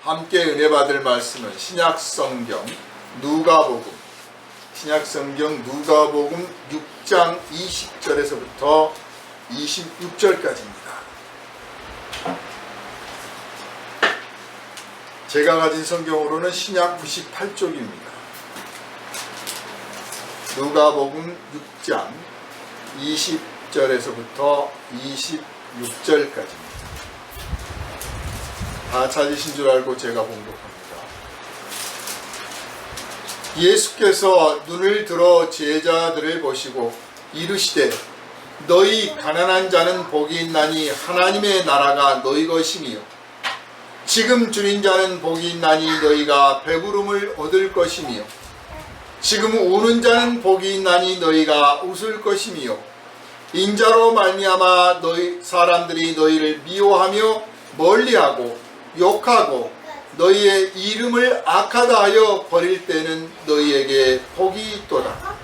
함께 은혜 받을 말씀은 신약성경 누가복음 6장 20절에서부터 26절까지입니다. 제가 가진 성경으로는 신약 98쪽입니다. 누가복음 6장 20절에서부터 26절까지입니다. 다 찾으신 줄 알고 제가 봉독합니다. 예수께서 눈을 들어 제자들을 보시고 이르시되 너희 가난한 자는 복이 있나니 하나님의 나라가 너희 것이니요 지금 줄인 자는 복이 있나니 너희가 배부름을 얻을 것이니요 지금 우는 자는 복이 있나니 너희가 웃을 것이니요 인자로 말미암아 너희 사람들이 너희를 미워하며 멀리하고 욕하고 너희의 이름을 악하다 하여 버릴 때는 너희에게 복이 있도다.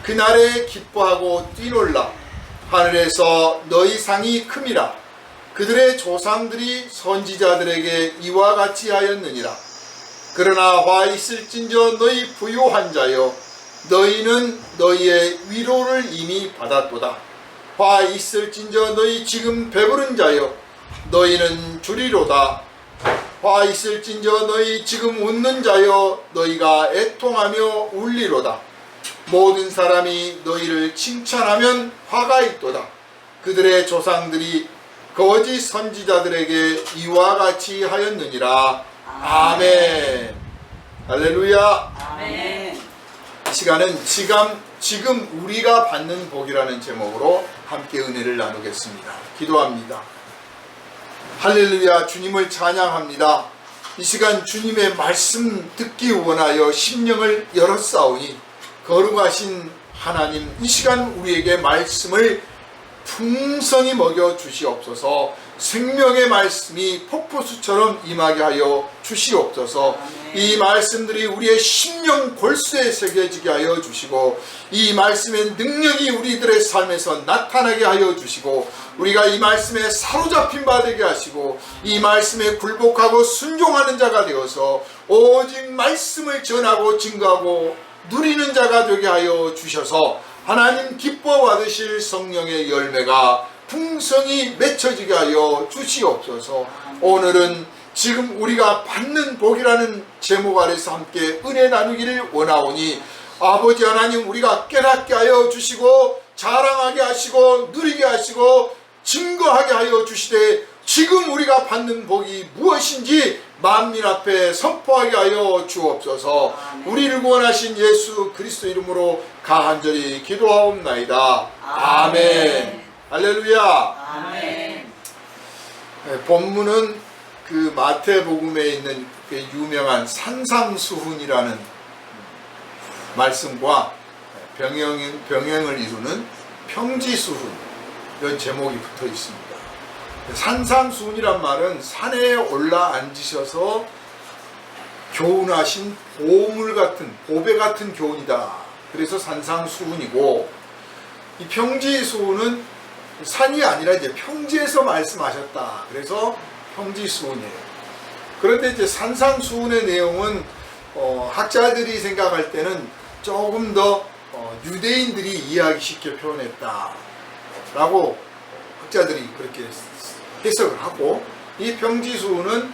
그날에 기뻐하고 뛰놀라. 하늘에서 너희 상이 큼이라. 그들의 조상들이 선지자들에게 이와 같이 하였느니라. 그러나 화 있을진저 너희 부요한 자여 너희는 너희의 위로를 이미 받았도다. 화 있을진저 너희 지금 배부른 자여 너희는 주리로다. 화 있을진저 너희 지금 웃는 자여 너희가 애통하며 울리로다. 모든 사람이 너희를 칭찬하면 화가 있도다. 그들의 조상들이 거짓 선지자들에게 이와 같이 하였느니라. 아멘. 할렐루야. 아멘. 이 시간은 지금 우리가 받는 복이라는 제목으로 함께 은혜를 나누겠습니다. 기도합니다. 할렐루야. 주님을 찬양합니다. 이 시간 주님의 말씀 듣기 원하여 심령을 열었사오니 거룩하신 하나님, 이 시간 우리에게 말씀을 풍성히 먹여 주시옵소서. 생명의 말씀이 폭포수처럼 임하게 하여 주시옵소서. 이 말씀들이 우리의 심령 골수에 새겨지게 하여 주시고 이 말씀의 능력이 우리들의 삶에서 나타나게 하여 주시고 우리가 이 말씀에 사로잡힌 바 되게 하시고 이 말씀에 굴복하고 순종하는 자가 되어서 오직 말씀을 전하고 증거하고 누리는 자가 되게 하여 주셔서 하나님 기뻐 받으실 성령의 열매가 풍성히 맺혀지게 하여 주시옵소서. 오늘은 지금 우리가 받는 복이라는 제목 아래서 함께 은혜 나누기를 원하오니 아버지 하나님, 우리가 깨닫게 하여 주시고 자랑하게 하시고 누리게 하시고 증거하게 하여 주시되 지금 우리가 받는 복이 무엇인지 만민 앞에 선포하게 하여 주옵소서. 우리를 구원하신 예수 그리스도 이름으로 간절히 기도하옵나이다. 아멘. 할렐루야. 아멘. 본문은 그 마태복음에 있는 그 유명한 산상수훈이라는 말씀과 병행을 이루는 평지수훈, 이런 제목이 붙어 있습니다. 산상수훈이란 말은 산에 올라 앉으셔서 교훈하신 보배 같은 교훈이다. 그래서 산상수훈이고, 이 평지수훈은 산이 아니라 이제 평지에서 말씀하셨다. 그래서 평지수훈이에요. 그런데 이제 산상수훈의 내용은 학자들이 생각할 때는 조금 더 유대인들이 이해하기 쉽게 표현했다라고 학자들이 그렇게 해석을 하고, 이 평지수훈은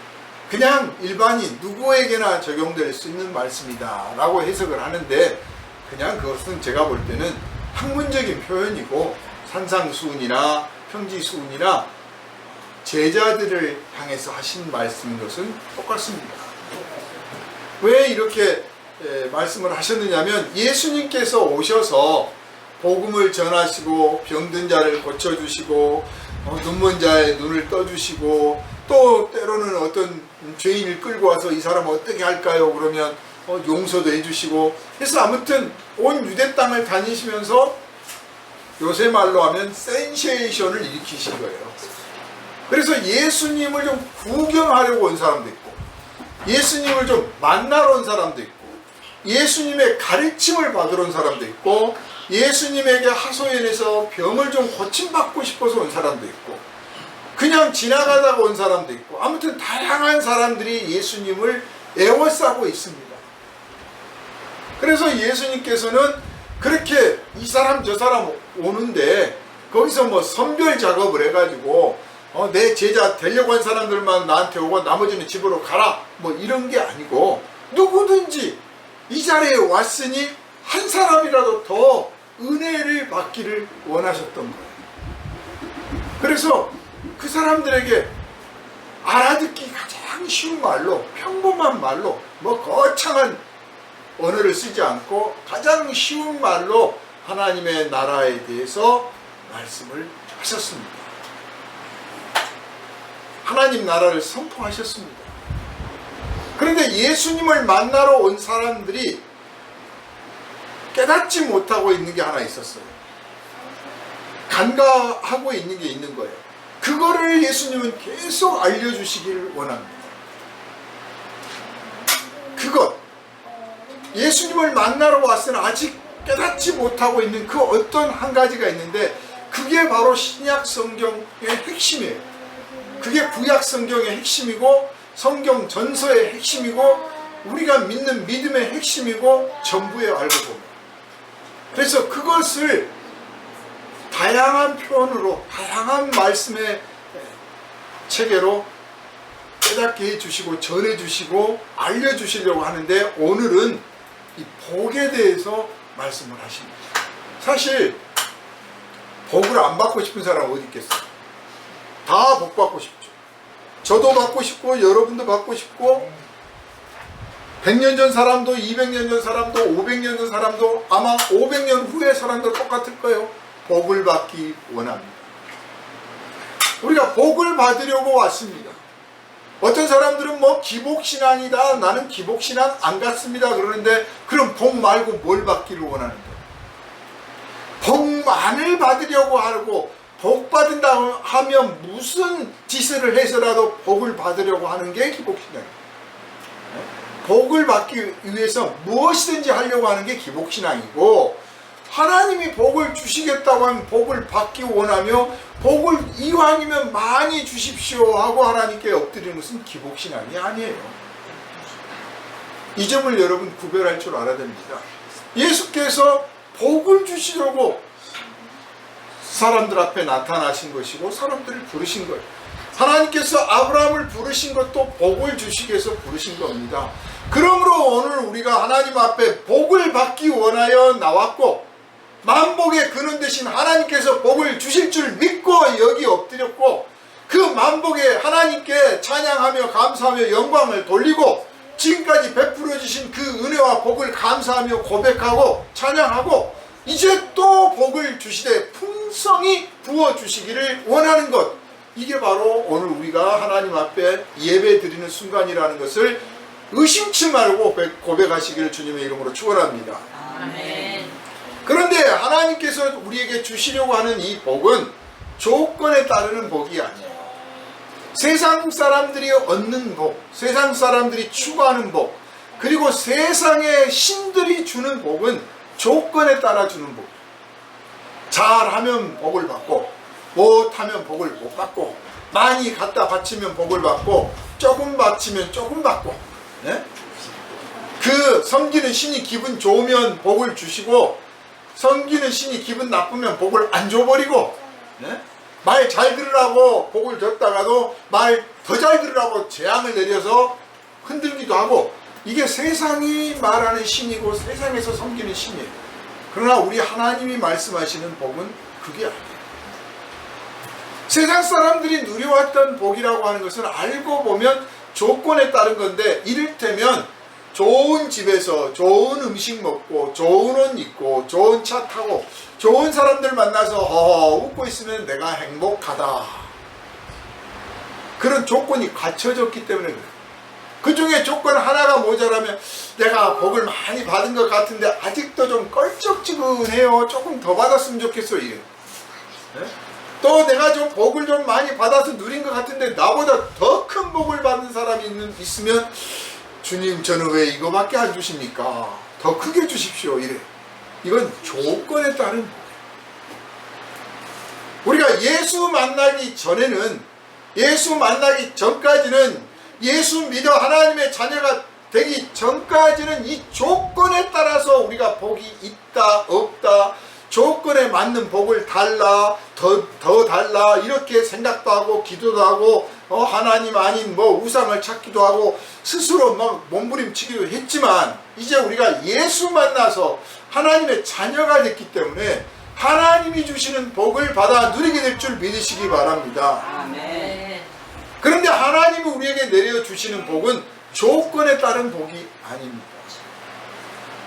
그냥 일반인 누구에게나 적용될 수 있는 말씀이다 라고 해석을 하는데, 그냥 그것은 제가 볼 때는 학문적인 표현이고 산상수훈이나 평지수훈이나 제자들을 향해서 하신 말씀인 것은 똑같습니다. 왜 이렇게 말씀을 하셨느냐면, 예수님께서 오셔서 복음을 전하시고 병든 자를 고쳐주시고 눈먼 자의 눈을 떠주시고 또 때로는 어떤 죄인을 끌고 와서 이 사람 어떻게 할까요? 그러면 용서도 해주시고 해서 아무튼 온 유대 땅을 다니시면서 요새 말로 하면 센세이션을 일으키신 거예요. 그래서 예수님을 좀 구경하려고 온 사람도 있고, 예수님을 좀 만나러 온 사람도 있고, 예수님의 가르침을 받으러 온 사람도 있고, 예수님에게 하소연해서 병을 좀 고침받고 싶어서 온 사람도 있고, 그냥 지나가다가 온 사람도 있고, 아무튼 다양한 사람들이 예수님을 애워싸고 있습니다. 그래서 예수님께서는 그렇게 이 사람 저 사람 오는데 거기서 뭐 선별 작업을 해가지고 내 제자 되려고 한 사람들만 나한테 오고 나머지는 집으로 가라 뭐 이런 게 아니고, 누구든지 이 자리에 왔으니 한 사람이라도 더 은혜를 받기를 원하셨던 거예요. 그래서 그 사람들에게 알아듣기 가장 쉬운 말로, 평범한 말로, 뭐 거창한 언어를 쓰지 않고 가장 쉬운 말로 하나님의 나라에 대해서 말씀을 하셨습니다. 하나님 나라를 선포하셨습니다. 그런데 예수님을 만나러 온 사람들이 깨닫지 못하고 있는 게 하나 있었어요. 간과하고 있는 게 있는 거예요. 그거를 예수님은 계속 알려주시기를 원합니다. 그것, 예수님을 만나러 왔으나 아직 깨닫지 못하고 있는 그 어떤 한 가지가 있는데, 그게 바로 신약 성경의 핵심이에요. 그게 구약 성경의 핵심이고 성경 전서의 핵심이고 우리가 믿는 믿음의 핵심이고 전부에 알고 보면, 그래서 그것을 다양한 표현으로, 다양한 말씀의 체계로 깨닫게 해주시고 전해주시고 알려주시려고 하는데, 오늘은 이 복에 대해서 말씀을 하십니다. 사실 복을 안 받고 싶은 사람 어디 있겠어요? 다 복 받고 싶죠. 저도 받고 싶고 여러분도 받고 싶고, 100년 전 사람도 200년 전 사람도 500년 전 사람도 아마 500년 후의 사람도 똑같을 거예요. 복을 받기 원합니다. 우리가 복을 받으려고 왔습니다. 어떤 사람들은 뭐 기복신앙이다, 나는 기복신앙 안 갖습니다 그러는데, 그럼 복 말고 뭘 받기를 원하는데? 복만을 받으려고 하고, 복 받는다 하면 무슨 짓을 해서라도 복을 받으려고 하는 게 기복신앙이에요. 복을 받기 위해서 무엇이든지 하려고 하는 게 기복신앙이고, 하나님이 복을 주시겠다고 하면 복을 받기 원하며 복을 이왕이면 많이 주십시오 하고 하나님께 엎드리는 것은 기복신앙이 아니에요. 이 점을 여러분 구별할 줄 알아야 됩니다. 예수께서 복을 주시려고 사람들 앞에 나타나신 것이고 사람들을 부르신 거예요. 하나님께서 아브라함을 부르신 것도 복을 주시기 위해서 부르신 겁니다. 그러므로 오늘 우리가 하나님 앞에 복을 받기 원하여 나왔고, 만복의 근원 되신 하나님께서 복을 주실 줄 믿고 여기 엎드렸고, 그 만복에 하나님께 찬양하며 감사하며 영광을 돌리고, 지금까지 베풀어 주신 그 은혜와 복을 감사하며 고백하고 찬양하고, 이제 또 복을 주시되 풍성히 부어 주시기를 원하는 것, 이게 바로 오늘 우리가 하나님 앞에 예배 드리는 순간이라는 것을 의심치 말고 고백하시기를 주님의 이름으로 축원합니다. 아멘. 그런데 하나님께서 우리에게 주시려고 하는 이 복은 조건에 따르는 복이 아니에요. 세상 사람들이 얻는 복, 세상 사람들이 추구하는 복, 그리고 세상의 신들이 주는 복은 조건에 따라 주는 복. 잘하면 복을 받고, 못하면 복을 못 받고, 많이 갖다 바치면 복을 받고, 조금 바치면 조금 받고, 네? 그 섬기는 신이 기분 좋으면 복을 주시고, 섬기는 신이 기분 나쁘면 복을 안 줘버리고, 네? 말 잘 들으라고 복을 줬다가도 말 더 잘 들으라고 재앙을 내려서 흔들기도 하고, 이게 세상이 말하는 신이고 세상에서 섬기는 신이에요. 그러나 우리 하나님이 말씀하시는 복은 그게 아니에요. 세상 사람들이 누려왔던 복이라고 하는 것은 알고 보면 조건에 따른 건데, 이를테면 좋은 집에서 좋은 음식 먹고 좋은 옷 입고 좋은 차 타고 좋은 사람들 만나서 웃고 있으면 내가 행복하다, 그런 조건이 갖춰졌기 때문에 그래요. 그 중에 조건 하나가 모자라면 내가 복을 많이 받은 것 같은데 아직도 좀 껄쩍지근해요, 조금 더 받았으면 좋겠어, 이래요. 네? 또 내가 좀 복을 좀 많이 받아서 누린 것 같은데 나보다 더 큰 복을 받는 사람이 있으면 주님 저는 왜 이거밖에 안 주십니까? 더 크게 주십시오, 이래. 이건 조건에 따른 복이에요. 우리가 예수 만나기 전에는 예수 만나기 전까지는, 예수 믿어 하나님의 자녀가 되기 전까지는 이 조건에 따라서 우리가 복이 있다 없다, 조건에 맞는 복을 달라 더 달라 이렇게 생각도 하고 기도도 하고 하나님 아닌 뭐 우상을 찾기도 하고 스스로 막 몸부림치기도 했지만, 이제 우리가 예수 만나서 하나님의 자녀가 됐기 때문에 하나님이 주시는 복을 받아 누리게 될 줄 믿으시기 바랍니다. 아멘. 그런데 하나님이 우리에게 내려주시는 복은 조건에 따른 복이 아닙니다.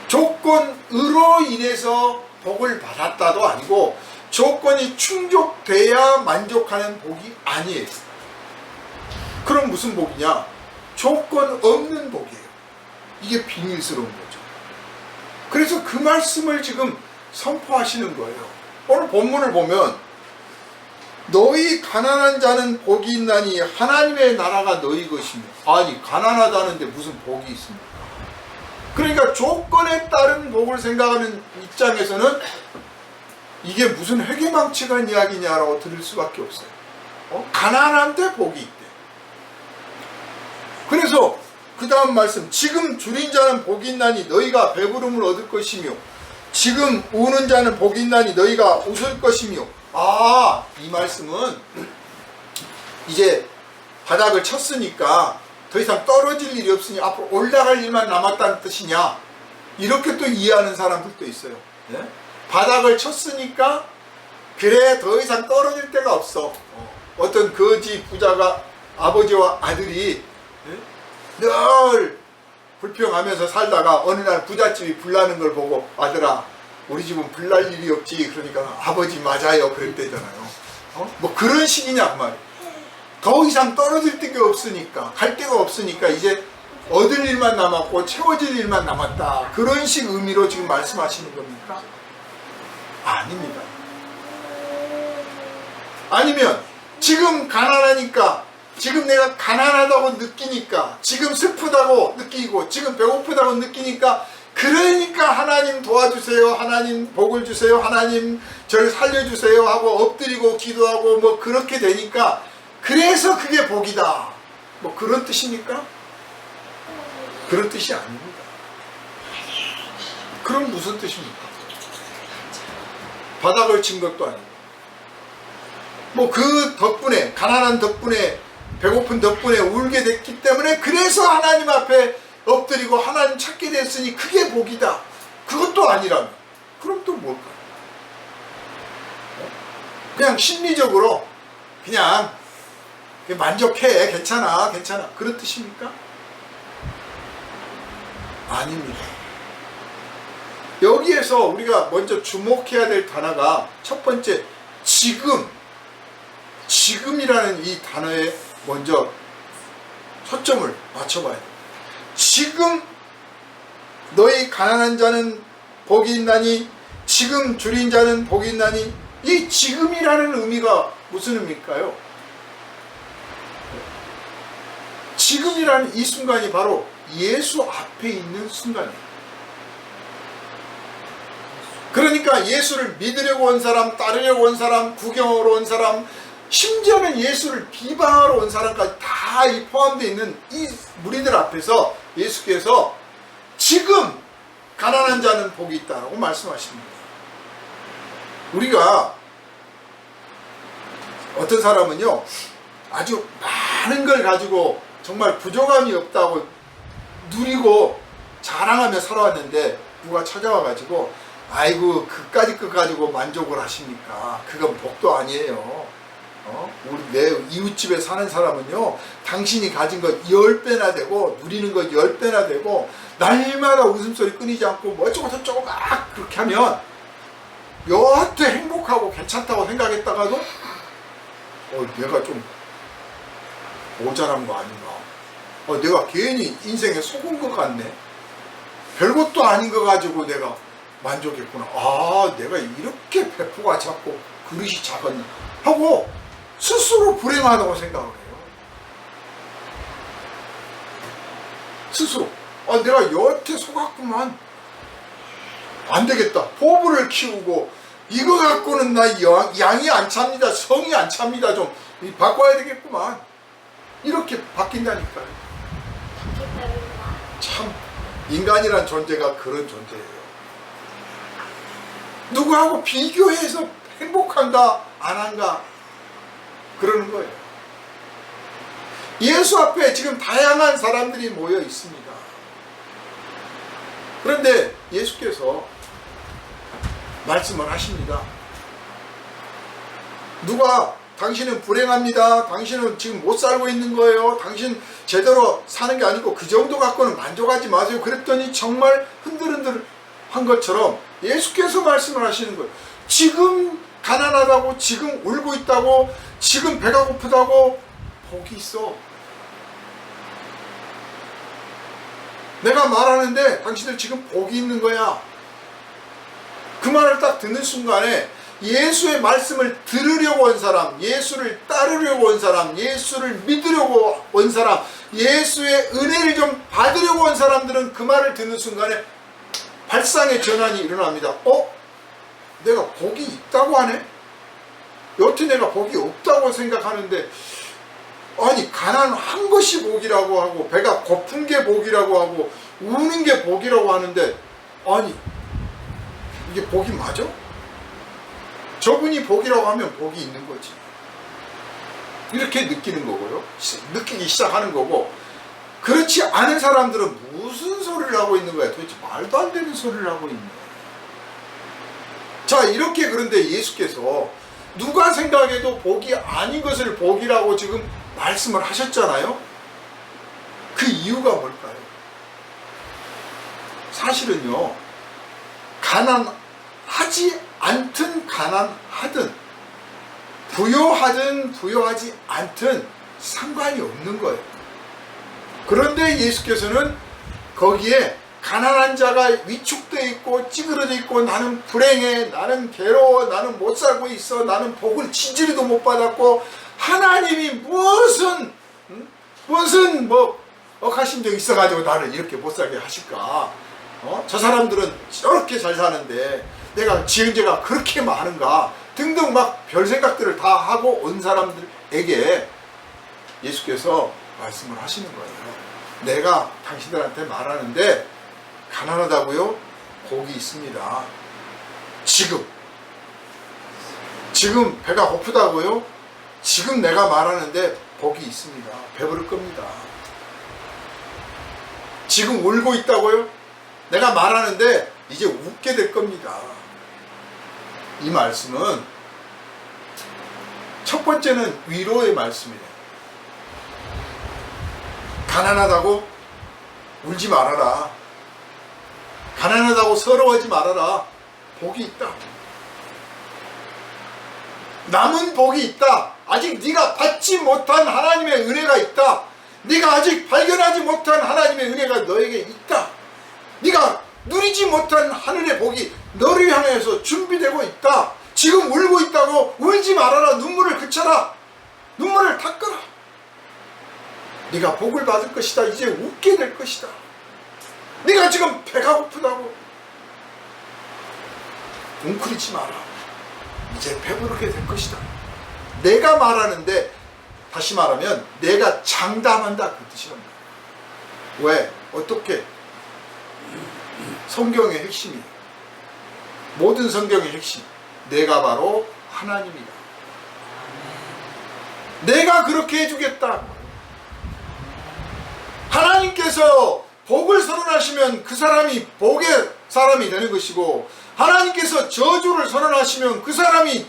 조건으로 인해서 복을 받았다도 아니고, 조건이 충족돼야 만족하는 복이 아니에요. 그럼 무슨 복이냐? 조건 없는 복이에요. 이게 비밀스러운 거죠. 그래서 그 말씀을 지금 선포하시는 거예요. 오늘 본문을 보면 너희 가난한 자는 복이 있나니 하나님의 나라가 너희 것이며. 아니, 가난하다는데 무슨 복이 있습니까? 그러니까 조건에 따른 복을 생각하는 입장에서는 이게 무슨 회개망측한 이야기냐라고 들을 수밖에 없어요. 가난한데 복이 있대. 그래서 그 다음 말씀, 지금 줄인 자는 복이 있나니 너희가 배부름을 얻을 것이며, 지금 우는 자는 복이 있나니 너희가 웃을 것이며. 이 말씀은 이제 바닥을 쳤으니까 더 이상 떨어질 일이 없으니 앞으로 올라갈 일만 남았다는 뜻이냐, 이렇게 또 이해하는 사람들도 있어요. 네? 바닥을 쳤으니까 그래 더 이상 떨어질 데가 없어. 어떤 거지 부자가 아버지와 아들이 늘 불평하면서 살다가 어느 날 부잣집이 불나는 걸 보고, 아들아 우리 집은 불날 일이 없지. 그러니까 아버지 맞아요 그랬대잖아요. 뭐 그런 식이냐 그 말이에요. 더 이상 떨어질 데가 없으니까, 갈 데가 없으니까 이제 얻을 일만 남았고 채워질 일만 남았다, 그런 식 의미로 지금 말씀하시는 겁니까? 아닙니다. 아니면 지금 가난하니까, 지금 내가 가난하다고 느끼니까, 지금 슬프다고 느끼고 지금 배고프다고 느끼니까, 그러니까 하나님 도와주세요, 하나님 복을 주세요, 하나님 저를 살려주세요 하고 엎드리고 기도하고 뭐 그렇게 되니까 그래서 그게 복이다, 뭐 그런 뜻입니까? 그런 뜻이 아닙니다. 그럼 무슨 뜻입니까? 바닥을 친 것도 아니고, 뭐 그 덕분에, 가난한 덕분에, 배고픈 덕분에 울게 됐기 때문에 그래서 하나님 앞에 엎드리고 하나님 찾게 됐으니 그게 복이다, 그것도 아니라면 그럼 또 뭘까요? 그냥 심리적으로 그냥 만족해, 괜찮아 그런 뜻입니까? 아닙니다. 여기에서 우리가 먼저 주목해야 될 단어가 첫 번째, 지금이라는 이 단어에 먼저 초점을 맞춰봐야 돼요. 지금 너희 가난한 자는 복이 있나니, 지금 줄인 자는 복이 있나니, 이 지금이라는 의미가 무슨 의미일까요? 지금이라는 이 순간이 바로 예수 앞에 있는 순간이에요. 그러니까 예수를 믿으려고 온 사람, 따르려고 온 사람, 구경하러 온 사람, 심지어는 예수를 비방하러 온 사람까지 다 이 포함되어 있는 이 무리들 앞에서 예수께서 지금 가난한 자는 복이 있다고 말씀하십니다. 우리가 어떤 사람은요, 아주 많은 걸 가지고 정말 부족함이 없다고 누리고 자랑하며 살아왔는데, 누가 찾아와 가지고 아이고 그까짓 것 가지고 만족을 하십니까? 그건 복도 아니에요. 우리 내 이웃집에 사는 사람은요, 당신이 가진 것 10배나 되고 누리는 것 10배나 되고 날마다 웃음소리 끊이지 않고 뭐 어쩌고 저쩌고 막 그렇게 하면 여하튼 행복하고 괜찮다고 생각했다가도 내가 좀 모자란 거 아닌가, 내가 괜히 인생에 속은 것 같네, 별것도 아닌 거 가지고 내가 만족했구나, 내가 이렇게 배포가 작고 그릇이 작았나 하고 스스로 불행하다고 생각을 해요. 스스로 내가 여태 속았구만, 안 되겠다, 포부를 키우고 이거 갖고는 나 양이 안 찹니다, 성이 안 찹니다, 좀 바꿔야 되겠구만. 이렇게 바뀐다니까요. 참 인간이란 존재가 그런 존재예요. 누구하고 비교해서 행복한가 안 한가 그러는 거예요. 예수 앞에 지금 다양한 사람들이 모여 있습니다. 그런데 예수께서 말씀을 하십니다. 누가 당신은 불행합니다. 당신은 지금 못 살고 있는 거예요. 당신 제대로 사는 게 아니고 그 정도 갖고는 만족하지 마세요. 그랬더니 정말 흔들흔들 한 것처럼 예수께서 말씀을 하시는 거예요. 지금 가난하다고, 지금 울고 있다고, 지금 배가 고프다고 복이 있어. 내가 말하는데 당신들 지금 복이 있는 거야. 그 말을 딱 듣는 순간에 예수의 말씀을 들으려고 온 사람, 예수를 따르려고 온 사람, 예수를 믿으려고 온 사람, 예수의 은혜를 좀 받으려고 온 사람들은 그 말을 듣는 순간에 발상의 전환이 일어납니다. 내가 복이 있다고 하네? 여태 내가 복이 없다고 생각하는데, 아니 가난한 것이 복이라고 하고 배가 고픈 게 복이라고 하고 우는 게 복이라고 하는데, 아니 이게 복이 맞아? 저분이 복이라고 하면 복이 있는 거지. 이렇게 느끼는 거고요. 느끼기 시작하는 거고, 그렇지 않은 사람들은 무슨 소리를 하고 있는 거야? 도대체 말도 안 되는 소리를 하고 있네. 자, 이렇게 그런데 예수께서 누가 생각해도 복이 아닌 것을 복이라고 지금 말씀을 하셨잖아요. 그 이유가 뭘까요? 사실은요, 가난하지 않든 가난하든 부요하든 부요하지 않든 상관이 없는 거예요. 그런데 예수께서는 거기에 가난한 자가 위축되어 있고 찌그러져 있고, 나는 불행해, 나는 괴로워, 나는 못 살고 있어, 나는 복을 지지리도 못 받았고, 하나님이 무슨 억하신 적 있어가지고 나를 이렇게 못 살게 하실까? 저 사람들은 저렇게 잘 사는데 내가 지은 죄가 그렇게 많은가? 등등 막 별 생각들을 다 하고 온 사람들에게 예수께서 말씀을 하시는 거예요. 내가 당신들한테 말하는데 가난하다고요? 복이 있습니다. 지금 배가 고프다고요? 지금 내가 말하는데 복이 있습니다. 배부를 겁니다. 지금 울고 있다고요? 내가 말하는데 이제 웃게 될 겁니다. 이 말씀은 첫 번째는 위로의 말씀이에요. 가난하다고 울지 말아라. 가난하다고 서러워하지 말아라. 복이 있다. 남은 복이 있다. 아직 네가 받지 못한 하나님의 은혜가 있다. 네가 아직 발견하지 못한 하나님의 은혜가 너에게 있다. 네가 누리지 못한 하늘의 복이 너를 향해서 준비되고 있다. 지금 울고 있다고 울지 말아라. 눈물을 그쳐라. 눈물을 닦아라. 네가 복을 받을 것이다. 이제 웃게 될 것이다. 네가 지금 배가 고프다고 웅크리지 마라. 이제 배부르게 될 것이다. 내가 말하는데, 다시 말하면 내가 장담한다, 그 뜻이랍니다. 왜? 어떻게? 성경의 핵심이, 모든 성경의 핵심, 내가 바로 하나님이다. 내가 그렇게 해주겠다. 하나님께서 복을 선언하시면 그 사람이 복의 사람이 되는 것이고, 하나님께서 저주를 선언하시면 그 사람이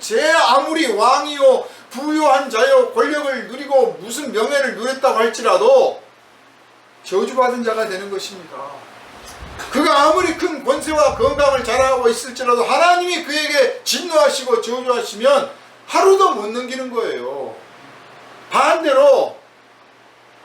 아무리 왕이요 부유한 자요 권력을 누리고 무슨 명예를 누렸다고 할지라도 저주받은 자가 되는 것입니다. 그가 아무리 큰 권세와 건강을 자랑하고 있을지라도 하나님이 그에게 진노하시고 저주하시면 하루도 못 넘기는 거예요. 반대로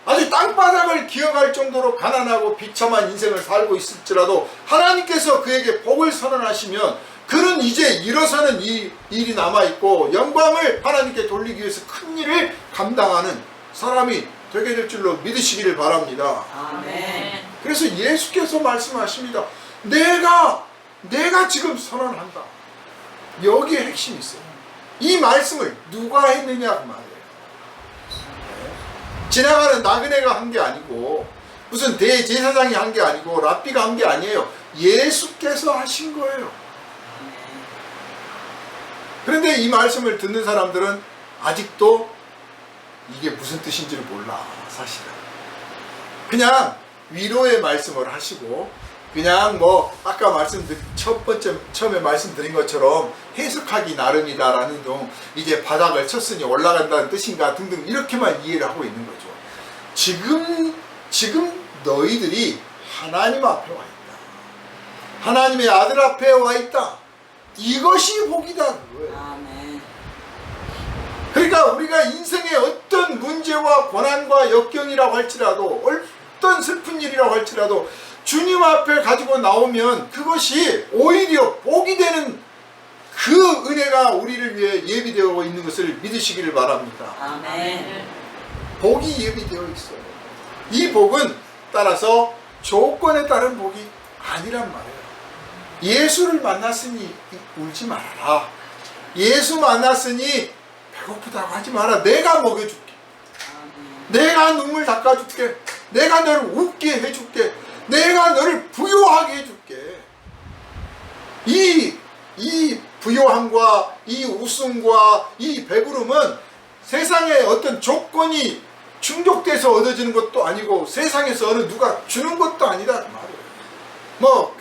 아주 땅바닥을 기어갈 정도로 가난하고 비참한 인생을 살고 있을지라도 하나님께서 그에게 복을 선언하시면 그는 이제 일어서는 일이 남아있고 영광을 하나님께 돌리기 위해서 큰 일을 감당하는 사람이 되게 될 줄로 믿으시기를 바랍니다. 아멘. 그래서 예수께서 말씀하십니다. 내가 지금 선언한다. 여기에 핵심이 있어요. 이 말씀을 누가 했느냐 그 말이에요. 지나가는 나그네가 한 게 아니고 무슨 대제사장이 한 게 아니고 랍비가 한 게 아니에요. 예수께서 하신 거예요. 그런데 이 말씀을 듣는 사람들은 아직도 이게 무슨 뜻인지를 몰라. 사실은 그냥 위로의 말씀을 하시고 그냥 뭐 아까 첫 번째 처음에 말씀드린 것처럼 해석하기 나름이다라는 둥 이제 바닥을 쳤으니 올라간다는 뜻인가 등등 이렇게만 이해를 하고 있는 거죠. 지금 너희들이 하나님 앞에 와 있다. 하나님의 아들 앞에 와 있다. 이것이 복이다 그거예요. 아멘. 그러니까 우리가 인생의 어떤 문제와 고난과 역경이라고 할지라도 어떤 슬픈 일이라고 할지라도 주님 앞에 가지고 나오면 그것이 오히려 복이 되는 그 은혜가 우리를 위해 예비되어 있는 것을 믿으시기를 바랍니다. 아멘. 복이 예비되어 있어요. 이 복은 따라서 조건에 따른 복이 아니란 말이에요. 예수를 만났으니 울지 말아라. 예수 만났으니 배고프다고 하지 마라. 내가 먹여줄게. 내가 눈물 닦아줄게. 내가 너를 웃게 해줄게. 내가 너를 부요하게 해줄게. 이 부요함과 이 웃음과 이 배부름은 세상의 어떤 조건이 충족돼서 얻어지는 것도 아니고 세상에서 어느 누가 주는 것도 아니다 그 말이에요. 뭐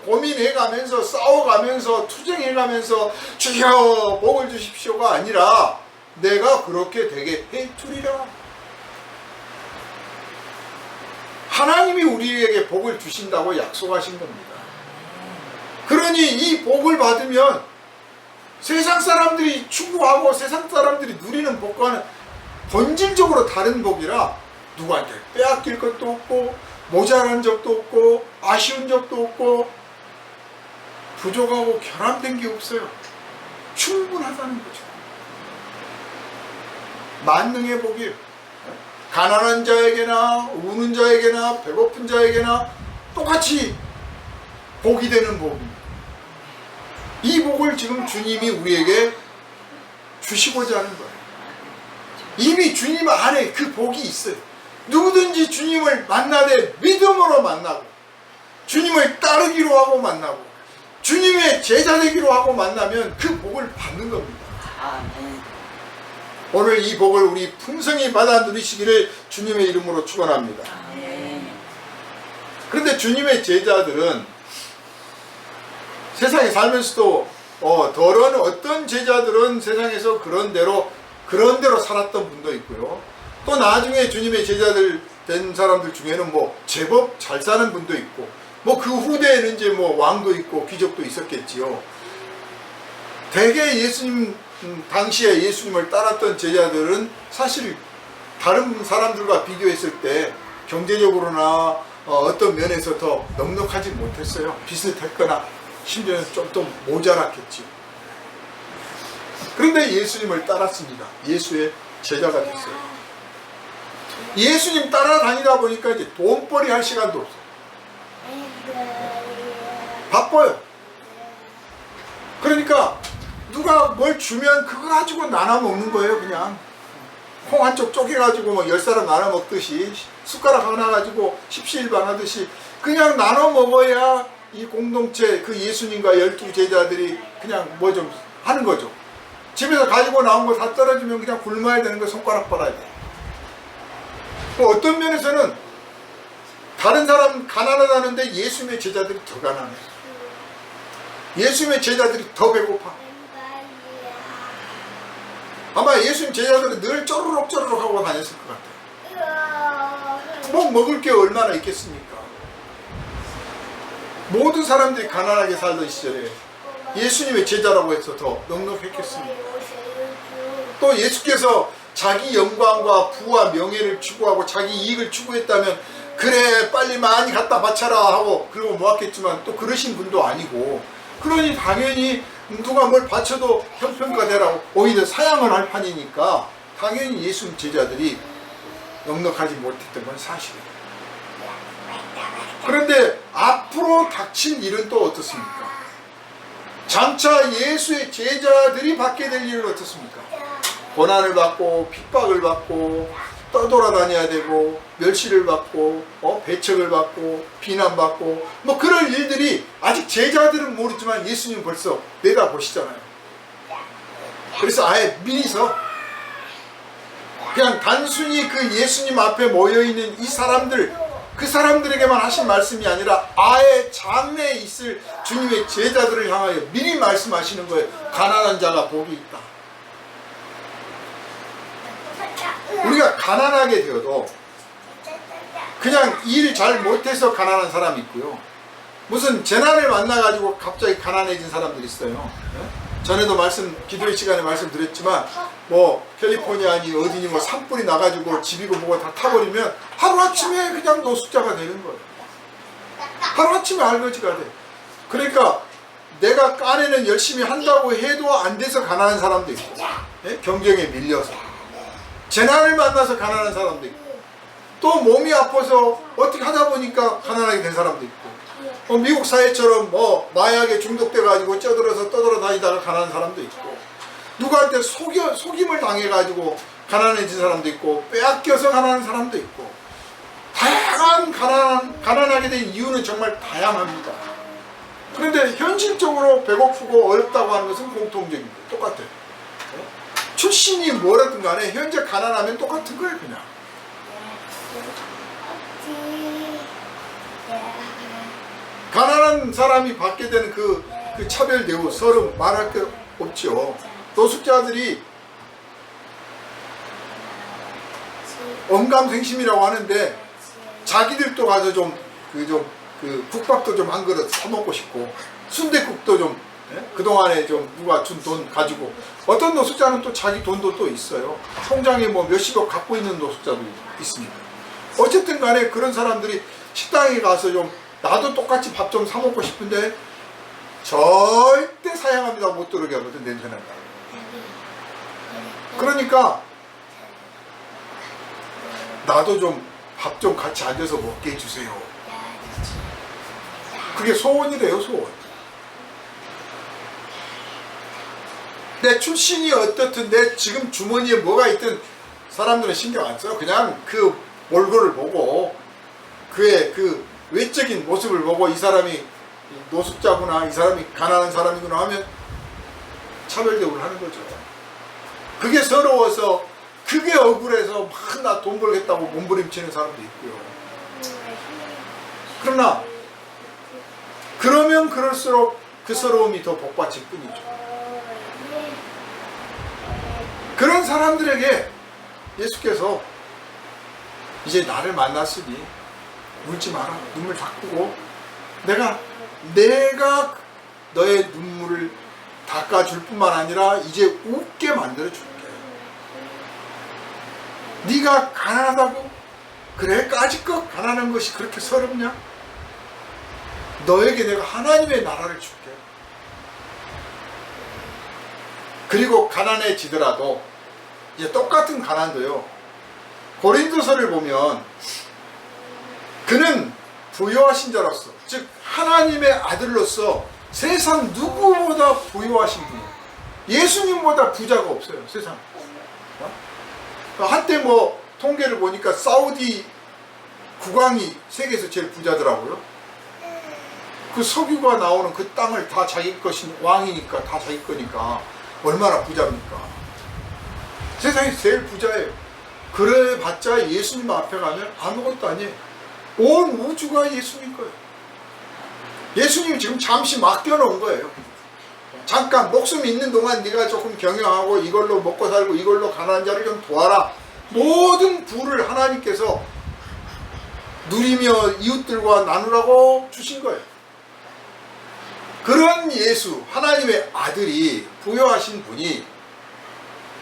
고민해가면서 싸워가면서 투쟁해가면서 주여 복을 주십시오가 아니라 내가 그렇게 되게 해주리라. 하나님이 우리에게 복을 주신다고 약속하신 겁니다. 그러니 이 복을 받으면 세상 사람들이 추구하고 세상 사람들이 누리는 복과는 본질적으로 다른 복이라 누구한테 빼앗길 것도 없고 모자란 적도 없고 아쉬운 적도 없고 부족하고 결함된 게 없어요. 충분하다는 거죠. 만능의 복이 가난한 자에게나 우는 자에게나 배고픈 자에게나 똑같이 복이 되는 복입니다. 이 복을 지금 주님이 우리에게 주시고자 하는 거예요. 이미 주님 안에 그 복이 있어요. 누구든지 주님을 만나되 믿음으로 만나고 주님을 따르기로 하고 만나고 주님의 제자 되기로 하고 만나면 그 복을 받는 겁니다. 아멘. 오늘 이 복을 우리 풍성히 받아 누리시기를 주님의 이름으로 축원합니다. 아멘. 그런데 주님의 제자들은 세상에 살면서도 더러운 어떤 제자들은 세상에서 그런 대로 살았던 분도 있고요. 또 나중에 주님의 제자들 된 사람들 중에는 뭐 제법 잘 사는 분도 있고 뭐 그 후대에는 이제 뭐 왕도 있고 귀족도 있었겠지요. 대개 예수님 당시에 예수님을 따랐던 제자들은 사실 다른 사람들과 비교했을 때 경제적으로나 어떤 면에서 더 넉넉하지 못했어요. 비슷했거나 심지어는 좀 더 모자랐겠지요. 그런데 예수님을 따랐습니다. 예수의 제자가 됐어요. 예수님 따라다니다 보니까 이제 돈벌이 할 시간도 없어요. 바빠요. 그러니까 누가 뭘 주면 그거 가지고 나눠 먹는 거예요. 그냥 콩 한쪽 쪼개가지고 뭐 10사람 나눠 먹듯이 숟가락 하나 가지고 십시일반 하듯이 그냥 나눠 먹어야 이 공동체 그 예수님과 12제자들이 그냥 뭐 좀 하는 거죠. 집에서 가지고 나온 거 다 떨어지면 그냥 굶어야 되는 거 손가락 빨아야 돼. 뭐 어떤 면에서는 다른 사람 가난하다는데 예수님의 제자들이 더 가난해. 예수님의 제자들이 더 배고파. 아마 예수님 제자들은 늘 쪼르륵 하고 다녔을 것 같아요. 뭐 먹을 게 얼마나 있겠습니까? 모든 사람들이 가난하게 살던 시절에 예수님의 제자라고 해서 더 넉넉했겠습니다. 또 예수께서 자기 영광과 부와 명예를 추구하고 자기 이익을 추구했다면 그래 빨리 많이 갖다 바쳐라 하고 그러고 모았겠지만 또 그러신 분도 아니고 그러니 당연히 누가 뭘 바쳐도 형평가되라고 오히려 사양을 할 판이니까 당연히 예수님 제자들이 넉넉하지 못했던 건 사실이에요. 그런데 앞으로 닥칠 일은 또 어떻습니까? 장차 예수의 제자들이 받게 될 일은 어떻습니까? 고난을 받고 핍박을 받고 떠돌아다녀야 되고 멸시를 받고 배척을 받고 비난받고 뭐 그런 일들이 아직 제자들은 모르지만 예수님 벌써 내다보시잖아요. 그래서 아예 미리서 그냥 단순히 그 예수님 앞에 모여있는 이 사람들, 그 사람들에게만 하신 말씀이 아니라 아예 장래에 있을 주님의 제자들을 향하여 미리 말씀하시는 거예요. 가난한 자가 복이 있다. 우리가 가난하게 되어도 그냥 일 잘 못해서 가난한 사람이 있고요. 무슨 재난을 만나가지고 갑자기 가난해진 사람들이 있어요. 전에도 기도의 시간에 말씀드렸지만 뭐 캘리포니아니 어디니 뭐 산불이 나가지고 집이고 뭐고 다 타버리면 하루아침에 그냥 노숙자가 되는 거예요. 하루아침에 알거지가 돼. 그러니까 내가 깐에는 열심히 한다고 해도 안 돼서 가난한 사람도 있고, 경쟁에 밀려서 재난을 만나서 가난한 사람도 있고, 또 몸이 아파서 어떻게 하다 보니까 가난하게 된 사람도 있고, 미국 사회처럼 뭐 마약에 중독돼가지고 쪄들어서 떠돌아다니다가 가난한 사람도 있고, 누구한테 속임을 당해가지고 가난해진 사람도 있고, 빼앗겨서 가난한 사람도 있고, 다양한 가난하게 된 이유는 정말 다양합니다. 그런데 현실적으로 배고프고 어렵다고 하는 것은 공통적입니다. 똑같아요. 출신이 뭐라든 간에 현재 가난하면 똑같은 거예요. 그냥 가난한 사람이 받게 되는 그 차별 대우, 서름 말할 게 없죠. 노숙자들이 언감생심이라고 하는데 자기들도 가서 국밥도 좀 한 그릇 사 먹고 싶고, 순댓국도 좀 그동안에 좀 누가 준 돈 가지고, 어떤 노숙자는 또 자기 돈도 또 있어요. 통장에 뭐 몇십억 갖고 있는 노숙자도 있습니다. 어쨌든 간에 그런 사람들이 식당에 가서 좀 나도 똑같이 밥 좀 사 먹고 싶은데 절대 사양합니다 못 들어오게 하거든. 냄새나요. 그러니까 나도 좀 밥 좀 같이 앉아서 먹게 해주세요. 그게 소원이래요. 소원. 내 출신이 어떻든 내 지금 주머니에 뭐가 있든 사람들은 신경 안 써요. 그냥 그 몰골을 보고 그의 그 외적인 모습을 보고 이 사람이 노숙자구나, 이 사람이 가난한 사람이구나 하면 차별 대우를 하는 거죠. 그게 서러워서, 그게 억울해서 막 나 돈 벌겠다고 몸부림치는 사람도 있고요. 그러나 그러면 그럴수록 그 서러움이 더 복받칠 뿐이죠. 그런 사람들에게 예수께서 이제 나를 만났으니 울지 마라. 눈물 닦고 내가 너의 눈물을 닦아줄 뿐만 아니라 이제 웃게 만들어줄게. 네가 가난하다고? 그래? 까짓것 가난한 것이 그렇게 서럽냐? 너에게 내가 하나님의 나라를 줄게. 그리고 가난해지더라도 이제 똑같은 가난도요, 고린도서를 보면 그는 부유하신 자로서, 즉 하나님의 아들로서 세상 누구보다 부유하신 분이에요. 예수님보다 부자가 없어요. 세상. 한때 뭐 통계를 보니까 사우디 국왕이 세계에서 제일 부자더라고요. 그 석유가 나오는 그 땅을 다 자기 것인, 왕이니까 다 자기 거니까 얼마나 부자입니까? 세상에서 제일 부자예요. 그래봤자 예수님 앞에 가면 아무것도 아니에요. 온 우주가 예수님 거예요. 예수님이 지금 잠시 맡겨놓은 거예요. 잠깐 목숨 있는 동안 네가 조금 경영하고 이걸로 먹고 살고 이걸로 가난한 자를 좀 도와라. 모든 부를 하나님께서 누리며 이웃들과 나누라고 주신 거예요. 그런 예수, 하나님의 아들이, 부여하신 분이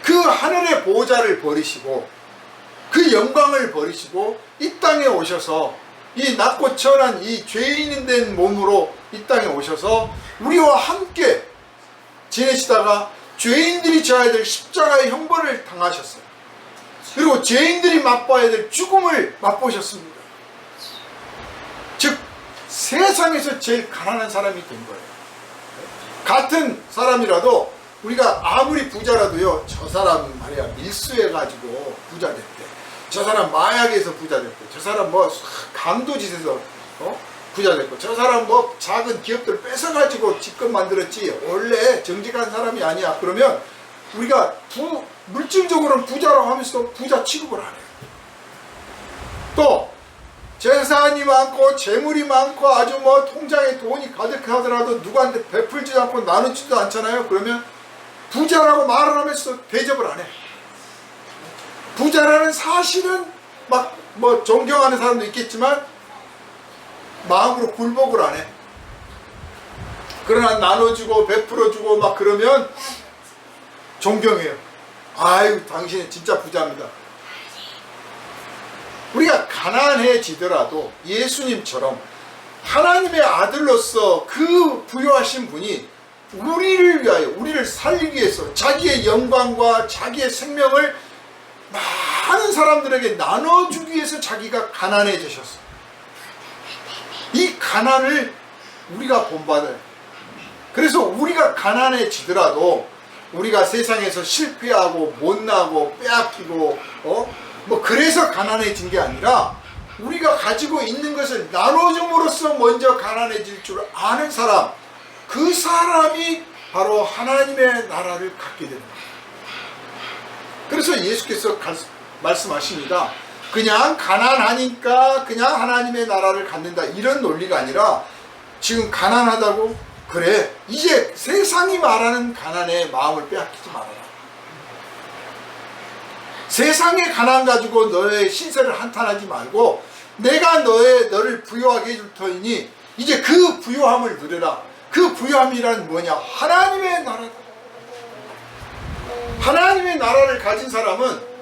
그 하늘의 보좌를 버리시고 그 영광을 버리시고 이 땅에 오셔서 이 낮고 천한 이 죄인인 된 몸으로 이 땅에 오셔서 우리와 함께 지내시다가 죄인들이 져야 될 십자가의 형벌을 당하셨어요. 그리고 죄인들이 맛봐야 될 죽음을 맛보셨습니다. 즉 세상에서 제일 가난한 사람이 된 거예요. 같은 사람이라도 우리가 아무리 부자라도요, 저 사람은 말이야 밀수해가지고 부자 됐대, 저 사람 마약에서 부자 됐고, 저 사람 뭐 강도짓에서 부자 됐고, 저 사람 뭐 작은 기업들 뺏어가지고 집권 만들었지 원래 정직한 사람이 아니야. 그러면 우리가 물질적으로는 부자라고 하면서도 부자 취급을 안 해요. 또 재산이 많고 재물이 많고 아주 뭐 통장에 돈이 가득하더라도 누구한테 베풀지도 않고 나누지도 않잖아요. 그러면 부자라고 말을 하면서 대접을 안 해. 부자라는 사실은 막 뭐 존경하는 사람도 있겠지만 마음으로 굴복을 안 해. 그러나 나눠주고 베풀어주고 막 그러면 존경해요. 아유, 당신은 진짜 부자입니다. 우리가 가난해지더라도 예수님처럼 하나님의 아들로서 그 부여하신 분이 우리를 위하여, 우리를 살리기 위해서 자기의 영광과 자기의 생명을 많은 사람들에게 나눠주기 위해서 자기가 가난해지셨어. 이 가난을 우리가 본받아요. 그래서 우리가 가난해지더라도 우리가 세상에서 실패하고 못나고 빼앗기고 뭐 그래서 가난해진 게 아니라 우리가 가지고 있는 것을 나눠줌으로써 먼저 가난해질 줄 아는 사람, 그 사람이 바로 하나님의 나라를 갖게 되는 거예요. 그래서 예수께서 말씀하십니다. 그냥 가난하니까 그냥 하나님의 나라를 갖는다, 이런 논리가 아니라, 지금 가난하다고? 그래, 이제 세상이 말하는 가난에 마음을 빼앗기지 말아라. 세상의 가난 가지고 너의 신세를 한탄하지 말고 내가 너를 부유하게 해줄 터이니 이제 그 부유함을 누려라. 그 부유함이란 뭐냐? 하나님의 나라다. 하나님의 나라를 가진 사람은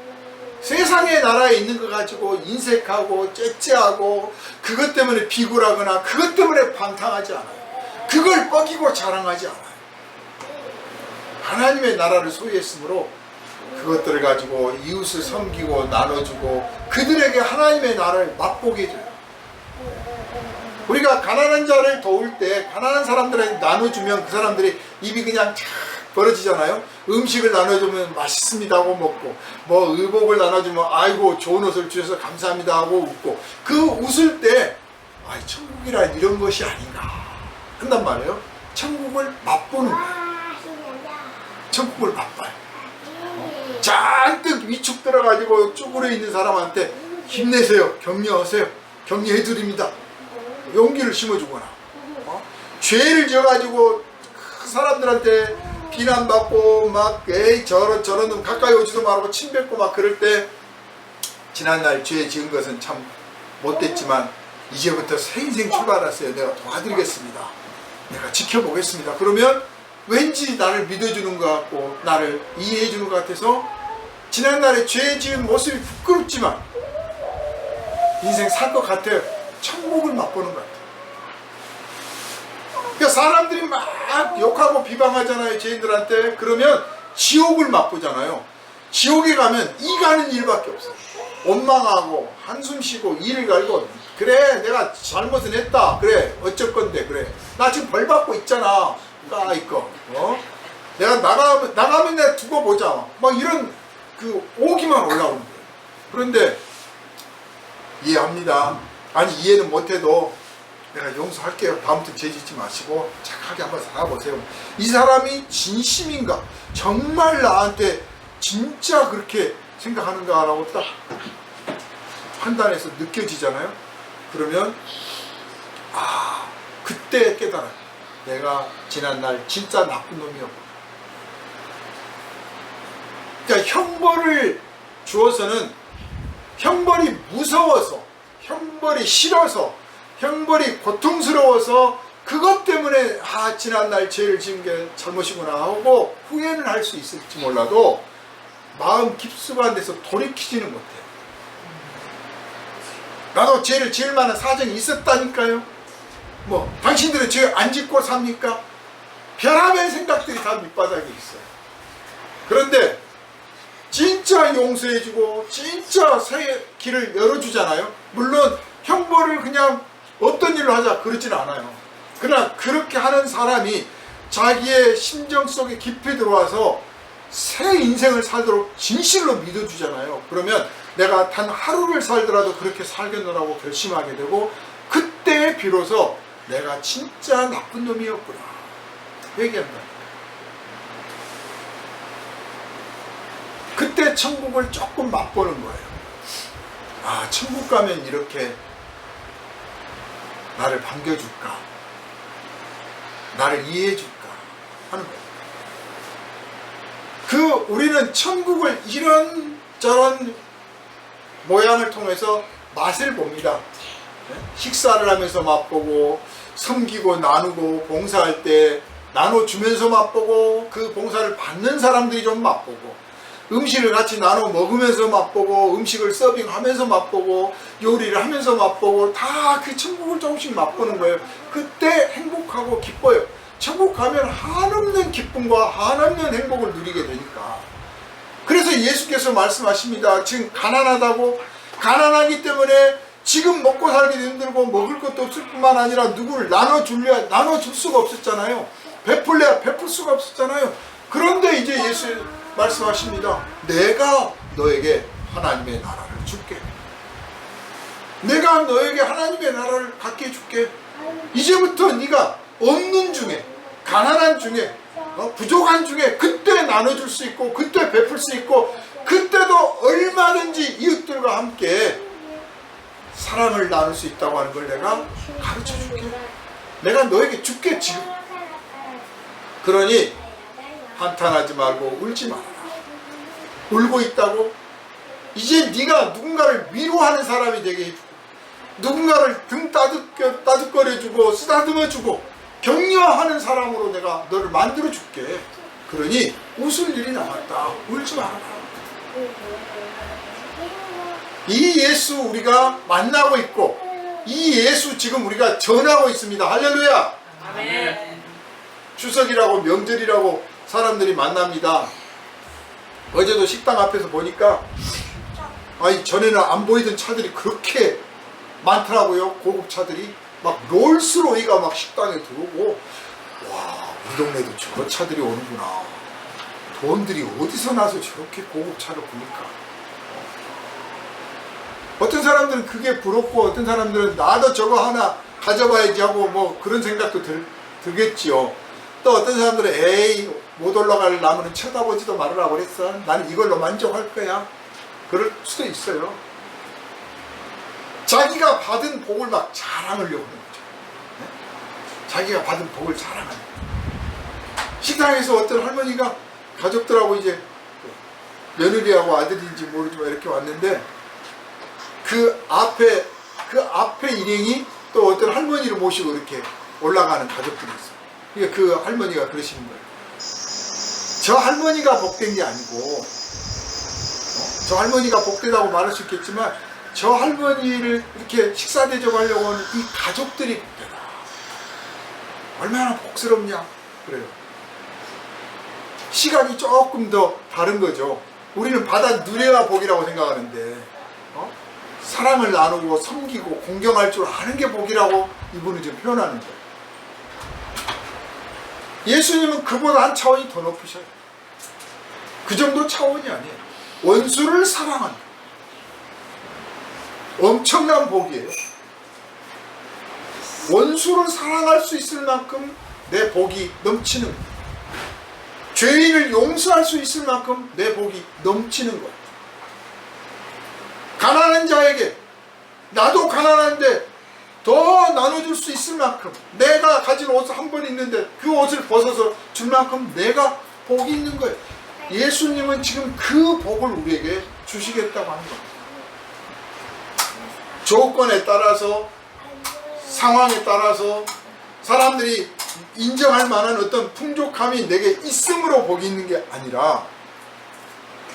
세상의 나라에 있는 거 가지고 인색하고 째째하고 그것 때문에 비굴하거나 그것 때문에 방탕하지 않아요. 그걸 뻐기고 자랑하지 않아요. 하나님의 나라를 소유했으므로 그것들을 가지고 이웃을 섬기고 나눠주고 그들에게 하나님의 나라를 맛보게 해줘요. 우리가 가난한 자를 도울 때 가난한 사람들에게 나눠주면 그 사람들이 입이 그냥 착 벌어지잖아요. 음식을 나눠주면 맛있습니다 하고 먹고, 뭐 의복을 나눠주면 아이고 좋은 옷을 주셔서 감사합니다 하고 웃고, 그 웃을 때 아이 천국이란 이런 것이 아닌가 한단 말이에요. 천국을 맛보는 거예요. 천국을 맛봐요. 잔뜩 위축 들어가지고 쭈그려 있는 사람한테 힘내세요, 격려하세요, 격려해드립니다, 용기를 심어주거나, 죄를 지어가지고 그 사람들한테 비난받고 막 에이 저런 놈 가까이 오지도 말고 침뱉고 막 그럴 때, 지난날 죄 지은 것은 참 못됐지만 이제부터 새 인생 출발하세요, 내가 도와드리겠습니다, 내가 지켜보겠습니다. 그러면 왠지 나를 믿어주는 것 같고 나를 이해해주는 것 같아서 지난날에 죄 지은 모습이 부끄럽지만 인생 살 것 같아요. 천국을 맛보는 것 같아요. 그러니까 사람들이 막 욕하고 비방하잖아요, 죄인들한테. 그러면 지옥을 맛보잖아요. 지옥에 가면 이 가는 일밖에 없어요. 원망하고 한숨 쉬고 이를 갈고, 그래 내가 잘못은 했다, 그래 어쩔 건데, 그래 나 지금 벌 받고 있잖아, 이거 내가 나가면 내가 두고 보자, 막 이런 그 오기만 올라오는 거예요. 그런데 이해합니다. 아니 이해는 못해도 내가 용서할게요, 다음부터 죄 짓지 마시고 착하게 한번 살아보세요. 이 사람이 진심인가, 정말 나한테 진짜 그렇게 생각하는가 라고 딱 판단해서 느껴지잖아요. 그러면 그때 깨달아요. 내가 지난날 진짜 나쁜 놈이었고. 그러니까 형벌을 주어서는 형벌이 무서워서, 형벌이 싫어서, 형벌이 고통스러워서 그것 때문에 지난날 죄를 지은 게 잘못이구나 하고 후회는 할 수 있을지 몰라도 마음 깊숙한 데서 돌이키지는 못해요. 나도 죄를 지을 만한 사정이 있었다니까요. 뭐 당신들은 죄 안 짓고 삽니까? 별하별 생각들이 다 밑바닥에 있어요. 그런데 진짜 용서해주고 진짜 새 길을 열어주잖아요. 물론 형벌을 그냥 없던 일로 하자 그러진 않아요. 그러나 그렇게 하는 사람이 자기의 심정 속에 깊이 들어와서 새 인생을 살도록 진실로 믿어주잖아요. 그러면 내가 단 하루를 살더라도 그렇게 살겠노라고 결심하게 되고, 그때 비로소 내가 진짜 나쁜 놈이었구나 회개한다. 그때 천국을 조금 맛보는 거예요. 아, 천국 가면 이렇게 나를 반겨줄까, 나를 이해해줄까 하는 거예요. 우리는 천국을 이런저런 모양을 통해서 맛을 봅니다. 식사를 하면서 맛보고, 섬기고 나누고 봉사할 때 나눠주면서 맛보고, 그 봉사를 받는 사람들이 좀 맛보고, 음식을 같이 나눠 먹으면서 맛보고, 음식을 서빙하면서 맛보고, 요리를 하면서 맛보고, 다 그 천국을 조금씩 맛보는 거예요. 그때 행복하고 기뻐요. 천국 가면 한없는 기쁨과 한없는 행복을 누리게 되니까. 그래서 예수께서 말씀하십니다. 지금 가난하기 때문에 지금 먹고 살기도 힘들고 먹을 것도 없을 뿐만 아니라 누구를 나눠줄 수가 없었잖아요. 베풀래야 베풀 수가 없었잖아요. 그런데 이제 예수 말씀하십니다. 내가 너에게 하나님의 나라를 줄게. 내가 너에게 하나님의 나라를 갖게 해줄게. 이제부터 네가 없는 중에, 가난한 중에, 부족한 중에 그때 나눠줄 수 있고, 그때 베풀 수 있고, 그때도 얼마든지 이웃들과 함께 사랑을 나눌 수 있다고 하는 걸 내가 가르쳐 줄게. 내가 너에게 줄게 지금. 그러니 한탄하지 말고 울지 말아라. 울고 있다고? 이제 네가 누군가를 위로하는 사람이 되게 해주고, 누군가를 등 따뜻거려주고 쓰다듬어주고 격려하는 사람으로 내가 너를 만들어줄게. 그러니 웃을 일이 남았다. 울지 말아라. 이 예수 우리가 만나고 있고, 이 예수 지금 우리가 전하고 있습니다. 할렐루야. 아멘. 추석이라고 명절이라고 사람들이 만납니다. 어제도 식당 앞에서 보니까 아니 전에는 안 보이던 차들이 그렇게 많더라고요. 고급 차들이 막 롤스로이가 막 식당에 들어오고, 와, 우리 동네도 저런 차들이 오는구나. 돈들이 어디서 나서 저렇게 고급 차를 부니까. 어떤 사람들은 그게 부럽고, 어떤 사람들은 나도 저거 하나 가져봐야지 하고 뭐 그런 생각도 들겠지요. 또 어떤 사람들은 에이 못 올라갈 나무는 쳐다보지도 말으라 그랬어. 나는 이걸로 만족할 거야. 그럴 수도 있어요. 자기가 받은 복을 막 자랑하려고 하는 거죠. 네? 자기가 받은 복을 자랑하는 거예요. 식당에서 어떤 할머니가 가족들하고 이제 며느리하고 아들인지 모르지만 이렇게 왔는데, 그 앞에 일행이 또 어떤 할머니를 모시고 이렇게 올라가는 가족들이 있어요. 그러니까 그 할머니가 그러시는 거예요. 저 할머니가 복된 게 아니고, 저 할머니가 복되다고 말할 수 있겠지만, 저 할머니를 이렇게 식사 대접하려고 하는 이 가족들이 복되다. 얼마나 복스럽냐. 그래요. 시각이 조금 더 다른 거죠. 우리는 받아 누려야 복이라고 생각하는데, 사랑을 나누고 섬기고 공경할 줄 아는 게 복이라고 이분은 지금 표현하는 거예요. 예수님은 그보다 한 차원이 더 높으셔요. 그 정도 차원이 아니에요. 원수를 사랑한다. 엄청난 복이에요. 원수를 사랑할 수 있을 만큼 내 복이 넘치는 거예요. 죄인을 용서할 수 있을 만큼 내 복이 넘치는 거예요. 가난한 자에게 나도 가난한데 더 나눠줄 수 있을 만큼, 내가 가진 옷을 한 벌 있는데 그 옷을 벗어서 줄 만큼 내가 복이 있는 거예요. 예수님은 지금 그 복을 우리에게 주시겠다고 하는 거예요. 조건에 따라서, 상황에 따라서, 사람들이 인정할 만한 어떤 풍족함이 내게 있음으로 복이 있는 게 아니라,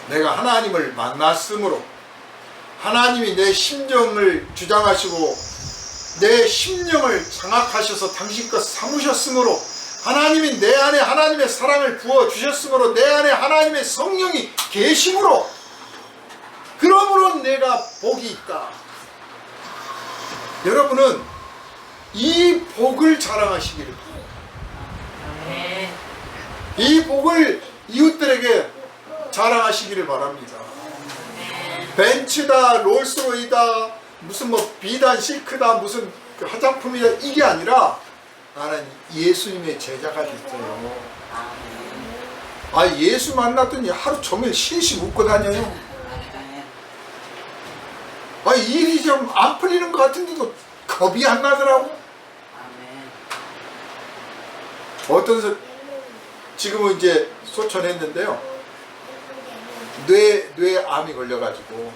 내가 하나님을 만났으므로, 하나님이 내 심정을 주장하시고 내 심령을 장악하셔서 당신 것 삼으셨으므로, 하나님이 내 안에 하나님의 사랑을 부어주셨으므로, 내 안에 하나님의 성령이 계심으로, 그러므로 내가 복이 있다. 여러분은 이 복을 자랑하시기를 바랍니다. 이 복을 이웃들에게 자랑하시기를 바랍니다. 벤츠다, 롤스로이다, 무슨 뭐 비단, 실크다, 무슨 화장품이다, 이게 아니라 나는 예수님의 제자가 됐어요. 아멘. 예수 만났더니 하루 종일 실실 웃고 다녀요. 아멘. 일이 좀 안 풀리는 것 같은데도 겁이 안 나더라고. 아멘. 어떤 지금은 이제 소천했는데요. 뇌암이 걸려가지고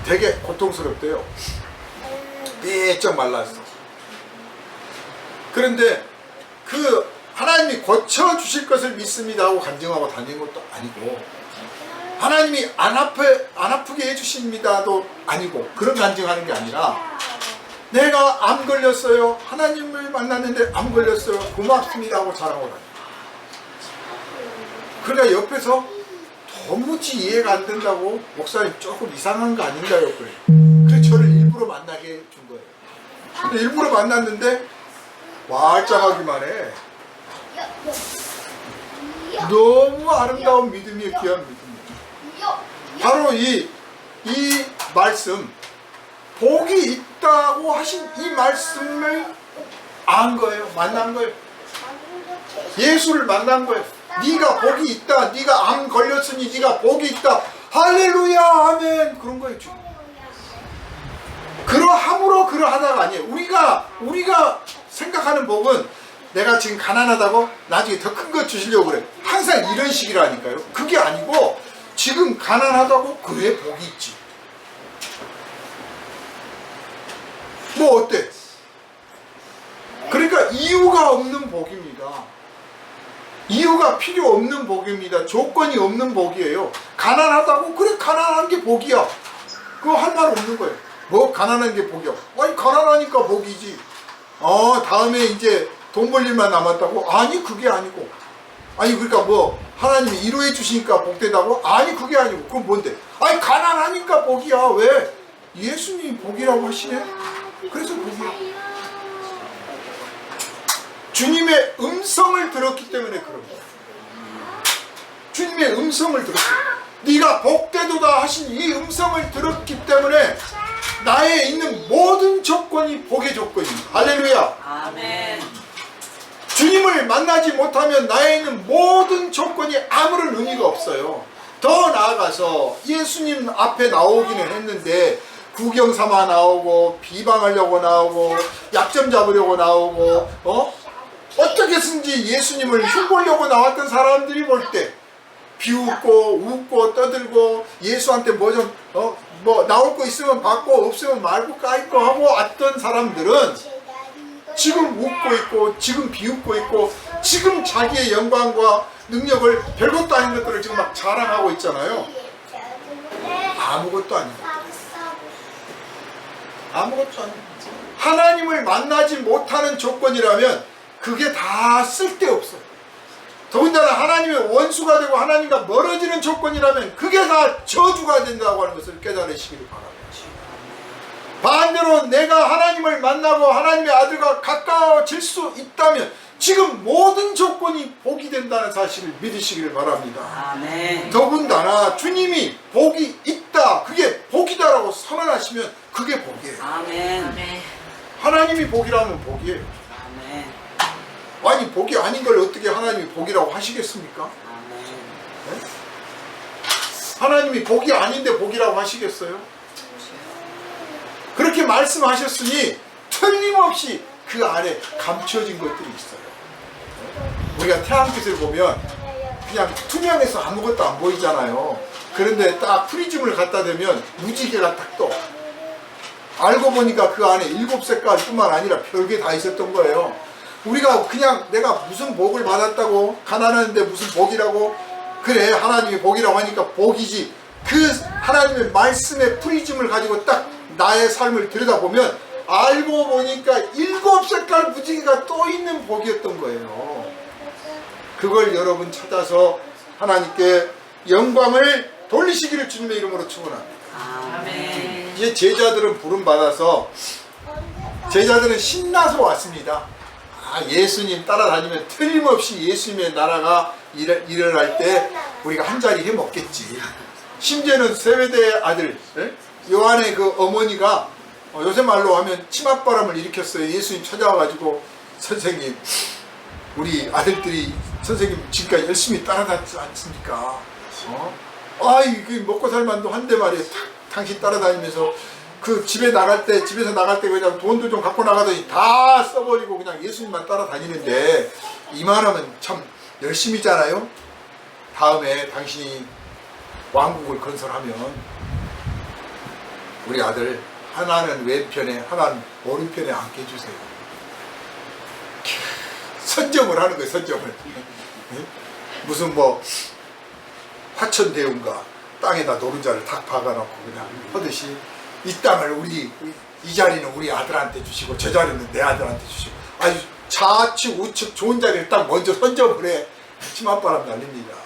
되게 고통스럽대요. 삐쩍 말랐어. 그런데 그 하나님이 고쳐주실 것을 믿습니다 하고 간증하고 다니는 것도 아니고, 하나님이 안 아프게 해주십니다도 아니고, 그런 간증하는 게 아니라, 내가 암 걸렸어요, 하나님을 만났는데 암 걸렸어요, 고맙습니다 하고 자랑하고 다녀요. 그러니까 옆에서 도무지 이해가 안 된다고, 목사님 조금 이상한 거 아닌가요? 그래서 저를 일부러 만나게 해준 거예요. 근데 일부러 만났는데 말짱하기만 해. 너무 아름다운 믿음이에요. 귀한 믿음이에요. 바로 이 말씀, 복이 있다고 하신 이 말씀을 안 거예요. 만난 거예요. 예수를 만난 거예요. 네가 복이 있다. 네가 암 걸렸으니 네가 복이 있다. 할렐루야, 아멘. 그런 거예요. 지금. 그러함으로 그러하다가 아니에요. 우리가 생각하는 복은 내가 지금 가난하다고 나중에 더 큰 거 주시려고 그래. 항상 이런 식이라니까요. 그게 아니고, 지금 가난하다고 그래 복이 있지. 뭐 어때? 그러니까 이유가 없는 복입니다. 이유가 필요 없는 복입니다. 조건이 없는 복이에요. 가난하다고? 그래, 가난한 게 복이야. 그거 할 말 없는 거예요. 뭐 가난한 게 복이야? 가난하니까 복이지. 다음에 이제 돈 벌 일만 남았다고? 아니, 그게 아니고. 그러니까 뭐 하나님이 이루해 주시니까 복되다고? 아니, 그게 아니고. 그건 뭔데? 가난하니까 복이야. 왜? 예수님이 복이라고 하시네. 그래서 복이야. 주님의 음성을 들었기 때문에 그런 거야. 주님의 음성을 들었어요. 네가 복되도다 하신 이 음성을 들었기 때문에 나에 있는 모든 조건이 복의 조건입니다. 할렐루야. 아멘. 주님을 만나지 못하면 나에 있는 모든 조건이 아무런 의미가 없어요. 더 나아가서 예수님 앞에 나오기는 했는데 구경 삼아 나오고, 비방하려고 나오고, 약점 잡으려고 나오고, 어떻게 해서든지 예수님을 흉보려고 나왔던 사람들이 볼 때 비웃고 웃고 떠들고, 예수한테 뭐 나올 거 있으면 받고 없으면 말고 까이고 하고 왔던 사람들은 지금 웃고 있고, 지금 비웃고 있고, 지금 자기의 영광과 능력을, 별것도 아닌 것들을 지금 막 자랑하고 있잖아요. 아무것도 아니고, 아무것도 아니고. 하나님을 만나지 못하는 조건이라면 그게 다 쓸데없어요. 더군다나 하나님의 원수가 되고 하나님과 멀어지는 조건이라면 그게 다 저주가 된다고 하는 것을 깨달으시기를 바랍니다. 반대로 내가 하나님을 만나고 하나님의 아들과 가까워질 수 있다면 지금 모든 조건이 복이 된다는 사실을 믿으시기를 바랍니다. 아멘. 더군다나 주님이 복이 있다, 그게 복이다라고 선언하시면 그게 복이에요. 아멘. 하나님이 복이라면 복이에요. 아멘. 복이 아닌 걸 어떻게 하나님이 복이라고 하시겠습니까? 아멘. 네? 하나님이 복이 아닌데 복이라고 하시겠어요? 그렇게 말씀하셨으니 틀림없이 그 안에 감춰진 것들이 있어요. 우리가 태양빛을 보면 그냥 투명해서 아무것도 안 보이잖아요. 그런데 딱 프리즘을 갖다 대면 무지개가 딱 떠. 알고 보니까 그 안에 7색깔 뿐만 아니라 별게 다 있었던 거예요. 우리가 그냥 내가 무슨 복을 받았다고, 가난한데 무슨 복이라고, 그래 하나님이 복이라고 하니까 복이지, 그 하나님의 말씀의 프리즘을 가지고 딱 나의 삶을 들여다보면 알고 보니까 7색깔 무지개가 또 있는 복이었던 거예요. 그걸 여러분 찾아서 하나님께 영광을 돌리시기를 주님의 이름으로 축원합니다. 아멘. 이제 제자들은 부름받아서, 제자들은 신나서 왔습니다. 예수님 따라다니면 틀림없이 예수님의 나라가 일어날 때 우리가 한 자리 해 먹겠지. 심지어는 세베대의 아들 요한의 그 어머니가 요새 말로 하면 치맛바람을 일으켰어요. 예수님 찾아와가지고 선생님 우리 아들들이 선생님 지금까지 열심히 따라다니지 않습니까? 아이 그 먹고 살만도 한데 말이에요. 당신 따라다니면서 그 집에서 나갈 때 그냥 돈도 좀 갖고 나가더니 다 써버리고 그냥 예수님만 따라다니는데 이만하면 참 열심히잖아요. 다음에 당신이 왕국을 건설하면 우리 아들 하나는 왼편에 하나는 오른편에 앉게 해주세요. 선점을 하는 거예요. 선점을. 무슨 뭐 화천대운가 땅에다 노른자를 탁 박아놓고 그냥 하듯이 이 땅을 이 자리는 우리 아들한테 주시고 저 자리는 내 아들한테 주시고 아주 좌측 우측 좋은 자리를 딱 먼저 선점을 해. 치맛바람 날립니다.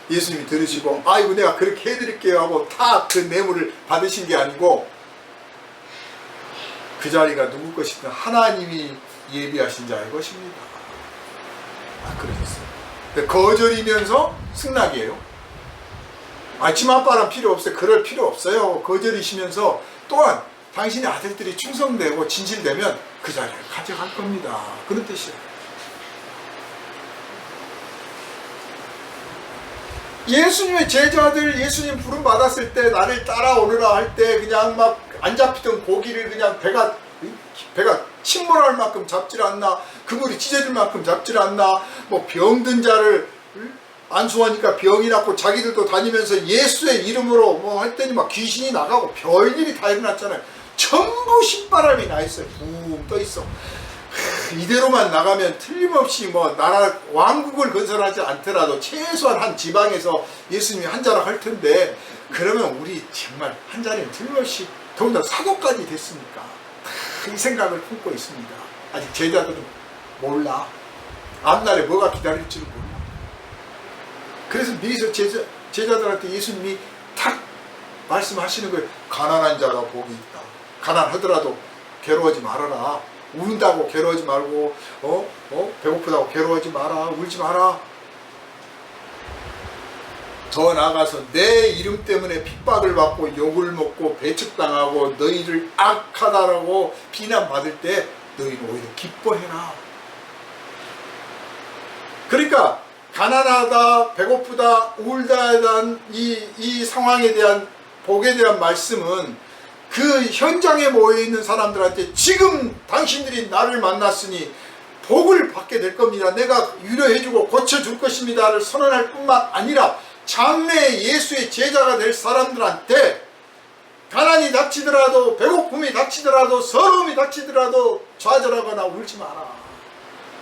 예수님이 들으시고 아이고 내가 그렇게 해드릴게요 하고 다 그 뇌물을 받으신 게 아니고 그 자리가 누구 것이든 하나님이 예비하신 자의 것입니다. 그러셨어요. 거절이면서 승낙이에요. 치맛바람 필요 없어요. 그럴 필요 없어요. 거절이시면서 또한 당신의 아들들이 충성되고 진실되면 그 자리를 가져갈 겁니다. 그런 뜻이에요. 예수님의 제자들 예수님 부름 받았을 때 나를 따라오느라 할 때 그냥 막 안 잡히던 고기를 그냥 배가 침몰할 만큼 잡질 않나, 그물이 찢어질 만큼 잡질 않나, 뭐 병든 자를 안수하니까 병이 낫고 자기들도 다니면서 예수의 이름으로 뭐 했더니 막 귀신이 나가고 별일이 다 일어났잖아요. 전부 신바람이 나 있어요. 붕 떠 있어. 이대로만 나가면 틀림없이 뭐 나라 왕국을 건설하지 않더라도 최소한 한 지방에서 예수님이 한 자락 할 텐데 그러면 우리 정말 한 자리는 틀림없이 더군다나 사도까지 됐으니까 이 생각을 품고 있습니다. 아직 제자들은 몰라. 앞날에 뭐가 기다릴지를 몰라. 그래서 미리서 제자들한테 예수님이 탁 말씀하시는 거예요. 가난한 자가 복이 있다. 가난하더라도 괴로워하지 말아라. 운다고 괴로워하지 말고 배고프다고 괴로워하지 마라. 울지 마라. 더 나아가서 내 이름 때문에 핍박을 받고 욕을 먹고 배척당하고 너희를 악하다라고 비난받을 때 너희는 오히려 기뻐해라. 그러니까 가난하다, 배고프다, 울다에 대한 이 상황에 대한 복에 대한 말씀은 그 현장에 모여있는 사람들한테 지금 당신들이 나를 만났으니 복을 받게 될 겁니다. 내가 위로해주고 고쳐줄 것입니다를 선언할 뿐만 아니라 장래에 예수의 제자가 될 사람들한테 가난이 닥치더라도 배고픔이 닥치더라도 서러움이 닥치더라도 좌절하거나 울지 마라.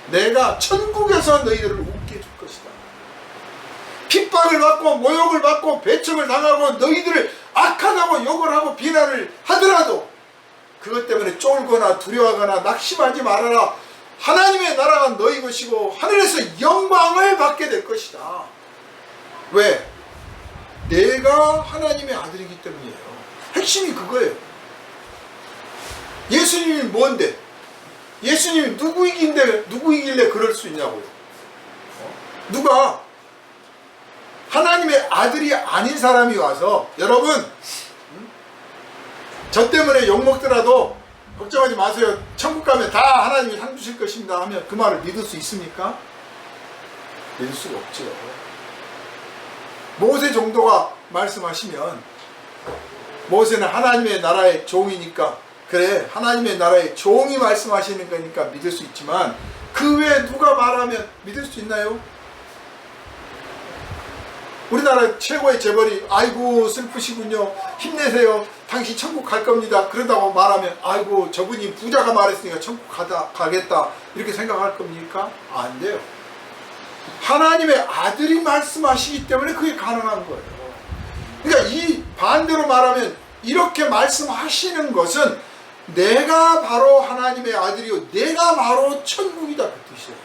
내가 천국에서 너희들을 웃게 해줄 것이다. 핍박을 받고 모욕을 받고 배척을 당하고 너희들을 악하다고 욕을 하고 비난을 하더라도 그것 때문에 쫄거나 두려워하거나 낙심하지 말아라. 하나님의 나라가 너희 것이고 하늘에서 영광을 받게 될 것이다. 왜? 내가 하나님의 아들이기 때문이에요. 핵심이 그거예요. 예수님이 뭔데? 예수님이 누구이길래 그럴 수 있냐고요. 누가 하나님의 아들이 아닌 사람이 와서 여러분 저 때문에 욕먹더라도 걱정하지 마세요. 천국 가면 다 하나님이 상 주실 것입니다 하면 그 말을 믿을 수 있습니까? 믿을 수가 없죠. 모세 정도가 말씀하시면 모세는 하나님의 나라의 종이니까 그래 하나님의 나라의 종이 말씀하시는 거니까 믿을 수 있지만 그 외에 누가 말하면 믿을 수 있나요? 우리나라 최고의 재벌이 아이고 슬프시군요. 힘내세요. 당신 천국 갈 겁니다. 그런다고 말하면 아이고 저분이 부자가 말했으니까 천국 가겠다 이렇게 생각할 겁니까? 안 돼요. 하나님의 아들이 말씀하시기 때문에 그게 가능한 거예요. 그러니까 이 반대로 말하면 이렇게 말씀하시는 것은 내가 바로 하나님의 아들이요 내가 바로 천국이다 그 뜻이에요.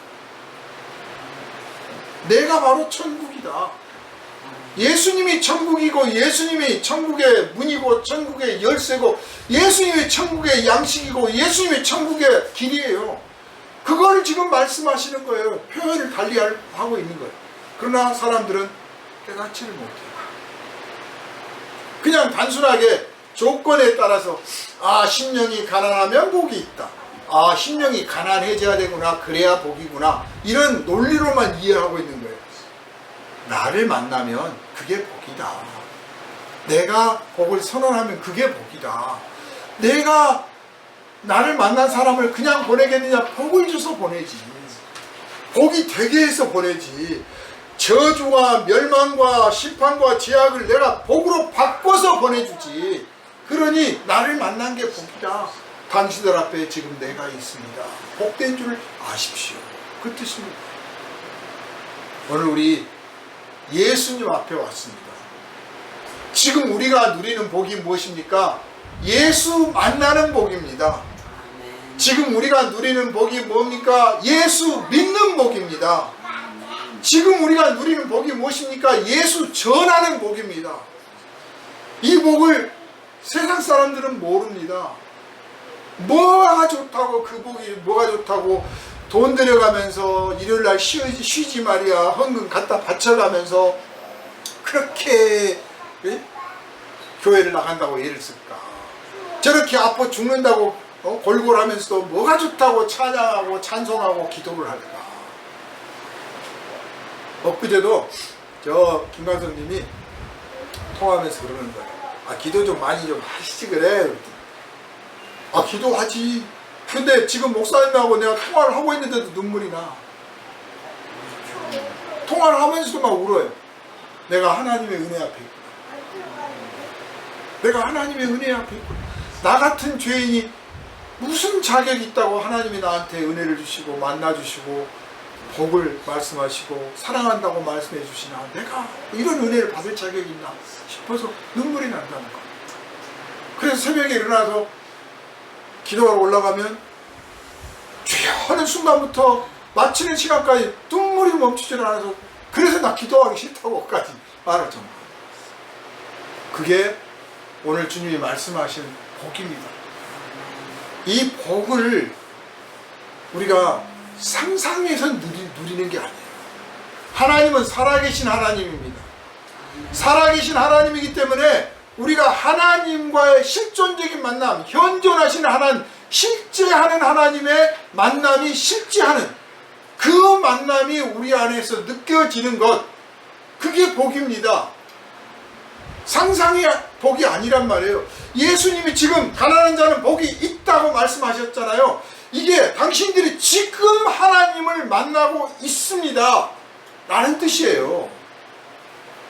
내가 바로 천국이다. 예수님이 천국이고 예수님이 천국의 문이고 천국의 열쇠고 예수님이 천국의 양식이고 예수님이 천국의 길이에요. 그걸 지금 말씀하시는 거예요. 표현을 달리 하고 있는 거예요. 그러나 사람들은 깨닫지를 못해요. 그냥 단순하게 조건에 따라서 심령이 가난하면 복이 있다. 심령이 가난해져야 되구나. 그래야 복이구나. 이런 논리로만 이해하고 있는 거예요. 나를 만나면 그게 복이다. 내가 복을 선언하면 그게 복이다. 내가 나를 만난 사람을 그냥 보내겠느냐? 복을 줘서 보내지. 복이 되게 해서 보내지. 저주와 멸망과 심판과 죄악을 내가 복으로 바꿔서 보내주지. 그러니 나를 만난 게 복이다. 당신들 앞에 지금 내가 있습니다. 복된 줄 아십시오. 그 뜻입니다. 오늘 우리 예수님 앞에 왔습니다. 지금 우리가 누리는 복이 무엇입니까? 예수 만나는 복입니다. 지금 우리가 누리는 복이 뭡니까? 예수 믿는 복입니다. 지금 우리가 누리는 복이 무엇입니까? 예수 전하는 복입니다. 이 복을 세상 사람들은 모릅니다. 뭐가 좋다고, 그 복이 뭐가 좋다고 돈 들여가면서 일요일날 쉬지 말이야 헌금 갖다 바쳐가면서 그렇게 교회를 나간다고 예를 쓸까? 저렇게 아파 죽는다고 골골하면서도 뭐가 좋다고 찬양하고 찬송하고 기도를 할까? 엊그제도 저 김광석님이 통화하면서 그러는 거예요. 기도 좀 많이 좀 하시지 그래. 기도하지. 근데 지금 목사님하고 내가 통화를 하고 있는데도 눈물이 나. 통화를 하면서도 막 울어요. 내가 하나님의 은혜 앞에 있구나. 내가 하나님의 은혜 앞에 있구나. 나 같은 죄인이 무슨 자격이 있다고 하나님이 나한테 은혜를 주시고 만나주시고 복을 말씀하시고 사랑한다고 말씀해 주시나. 내가 이런 은혜를 받을 자격이 있나 싶어서 눈물이 난다는 거. 그래서 새벽에 일어나서 기도하러 올라가면 주여 하는 순간부터 마치는 시간까지 눈물이 멈추질 않아서 그래서 나 기도하기 싫다고까지 말할 정도. 그게 오늘 주님이 말씀하신 복입니다. 이 복을 우리가 상상해서 누리는 게 아니에요. 하나님은 살아계신 하나님입니다. 살아계신 하나님이기 때문에 우리가 하나님과의 실존적인 만남, 현존하시는 하나님, 실제하는 하나님의 만남이 실제하는 그 만남이 우리 안에서 느껴지는 것, 그게 복입니다. 상상의 복이 아니란 말이에요. 예수님이 지금 가난한 자는 복이 있다고 말씀하셨잖아요. 이게 당신들이 지금 하나님을 만나고 있습니다 라는 뜻이에요.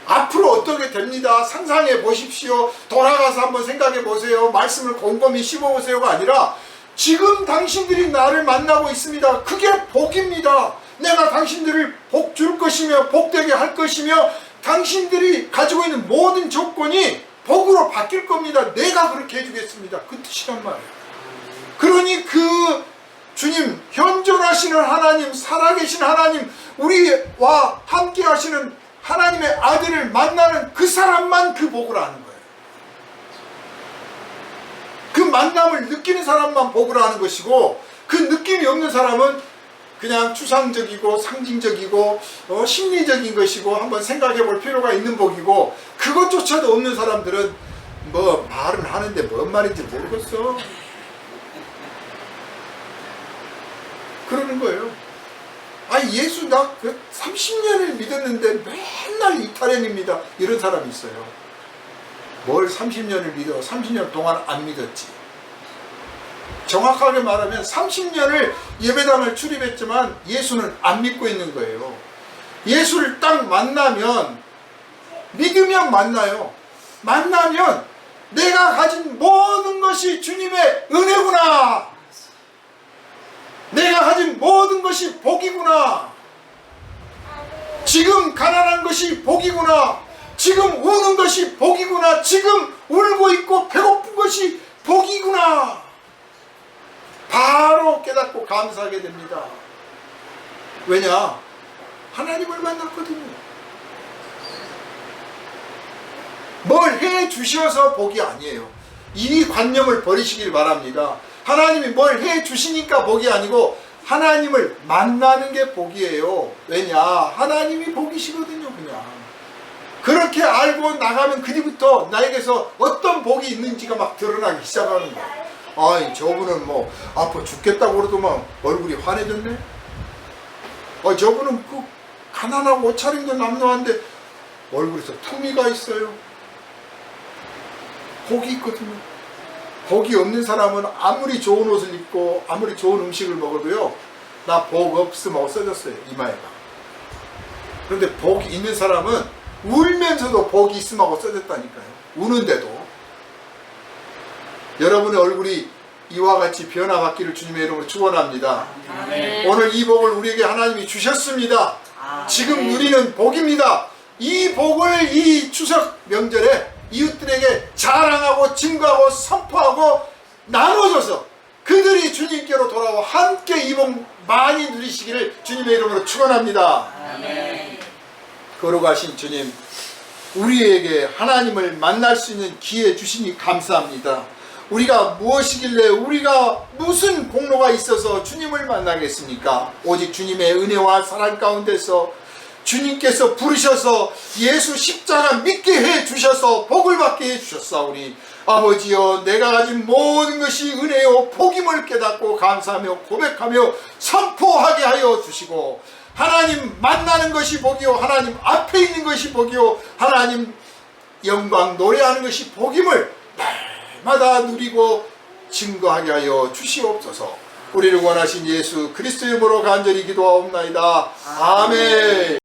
앞으로 어떻게 됩니다. 상상해 보십시오. 돌아가서 한번 생각해 보세요. 말씀을 곰곰이 씹어보세요가 아니라 지금 당신들이 나를 만나고 있습니다. 그게 복입니다. 내가 당신들을 복 줄 것이며 복되게 할 것이며 당신들이 가지고 있는 모든 조건이 복으로 바뀔 겁니다. 내가 그렇게 해주겠습니다. 그 뜻이란 말이에요. 그러니 그 주님, 현존하시는 하나님, 살아계신 하나님, 우리와 함께 하시는 하나님의 아들을 만나는 그 사람만 그 복을 아는 거예요. 그 만남을 느끼는 사람만 복을 아는 것이고, 그 느낌이 없는 사람은 그냥 추상적이고 상징적이고 심리적인 것이고 한번 생각해 볼 필요가 있는 복이고, 그것조차도 없는 사람들은 뭐 말은 하는데 뭔 말인지 모르겠어 그러는 거예요. 예수 나 30년을 믿었는데 맨날 이탈행입니다. 이런 사람이 있어요. 뭘 30년을 믿어? 30년 동안 안 믿었지. 정확하게 말하면 30년을 예배당을 출입했지만 예수는 안 믿고 있는 거예요. 예수를 딱 만나면, 믿으면 만나요. 만나면 내가 가진 모든 것이 주님의 은혜구나. 내가 가진 모든 것이 복이구나. 지금 가난한 것이 복이구나. 지금 우는 것이 복이구나. 지금 울고 있고 배고픈 것이 복이구나. 바로 깨닫고 감사하게 됩니다. 왜냐? 하나님을 만났거든요. 뭘 해 주셔서 복이 아니에요. 이 관념을 버리시길 바랍니다. 하나님이 뭘 해 주시니까 복이 아니고 하나님을 만나는 게 복이에요. 왜냐? 하나님이 복이시거든요. 그냥 그렇게 알고 나가면 그뒤부터 나에게서 어떤 복이 있는지가 막 드러나기 시작하는 거야. 아이, 저분은 뭐 아파 죽겠다고 그러더만 얼굴이 환해졌네. 저분은 그 가난하고 옷차림도 남루한데 얼굴에서 투미가 있어요. 복이 있거든요. 복이 없는 사람은 아무리 좋은 옷을 입고 아무리 좋은 음식을 먹어도요, 나 복 없으면 없어졌어요, 이마에가. 그런데 복이 있는 사람은 울면서도 복이 있으면 없어졌다니까요. 우는데도. 여러분의 얼굴이 이와 같이 변화받기를 주님의 이름으로 축원합니다. 아멘. 오늘 이 복을 우리에게 하나님이 주셨습니다. 지금 누리는 복입니다. 이 복을 이 추석 명절에 이웃들에게 자랑하고 증거하고 선포하고 나눠줘서 그들이 주님께로 돌아와 함께 이 복 많이 누리시기를 주님의 이름으로 축원합니다. 아멘. 걸어가신 주님, 우리에게 하나님을 만날 수 있는 기회 주시니 감사합니다. 우리가 무엇이길래, 우리가 무슨 공로가 있어서 주님을 만나겠습니까? 오직 주님의 은혜와 사랑 가운데서 주님께서 부르셔서 예수 십자가 믿게 해 주셔서 복을 받게 해 주셨사오니, 아버지여, 내가 가진 모든 것이 은혜요 복임을 깨닫고 감사하며 고백하며 선포하게 하여 주시고, 하나님 만나는 것이 복이요, 하나님 앞에 있는 것이 복이요, 하나님 영광 노래하는 것이 복임을 날마다 누리고 증거하게 하여 주시옵소서. 우리를 원하신 예수 그리스도의 이름으로 간절히 기도하옵나이다. 아멘.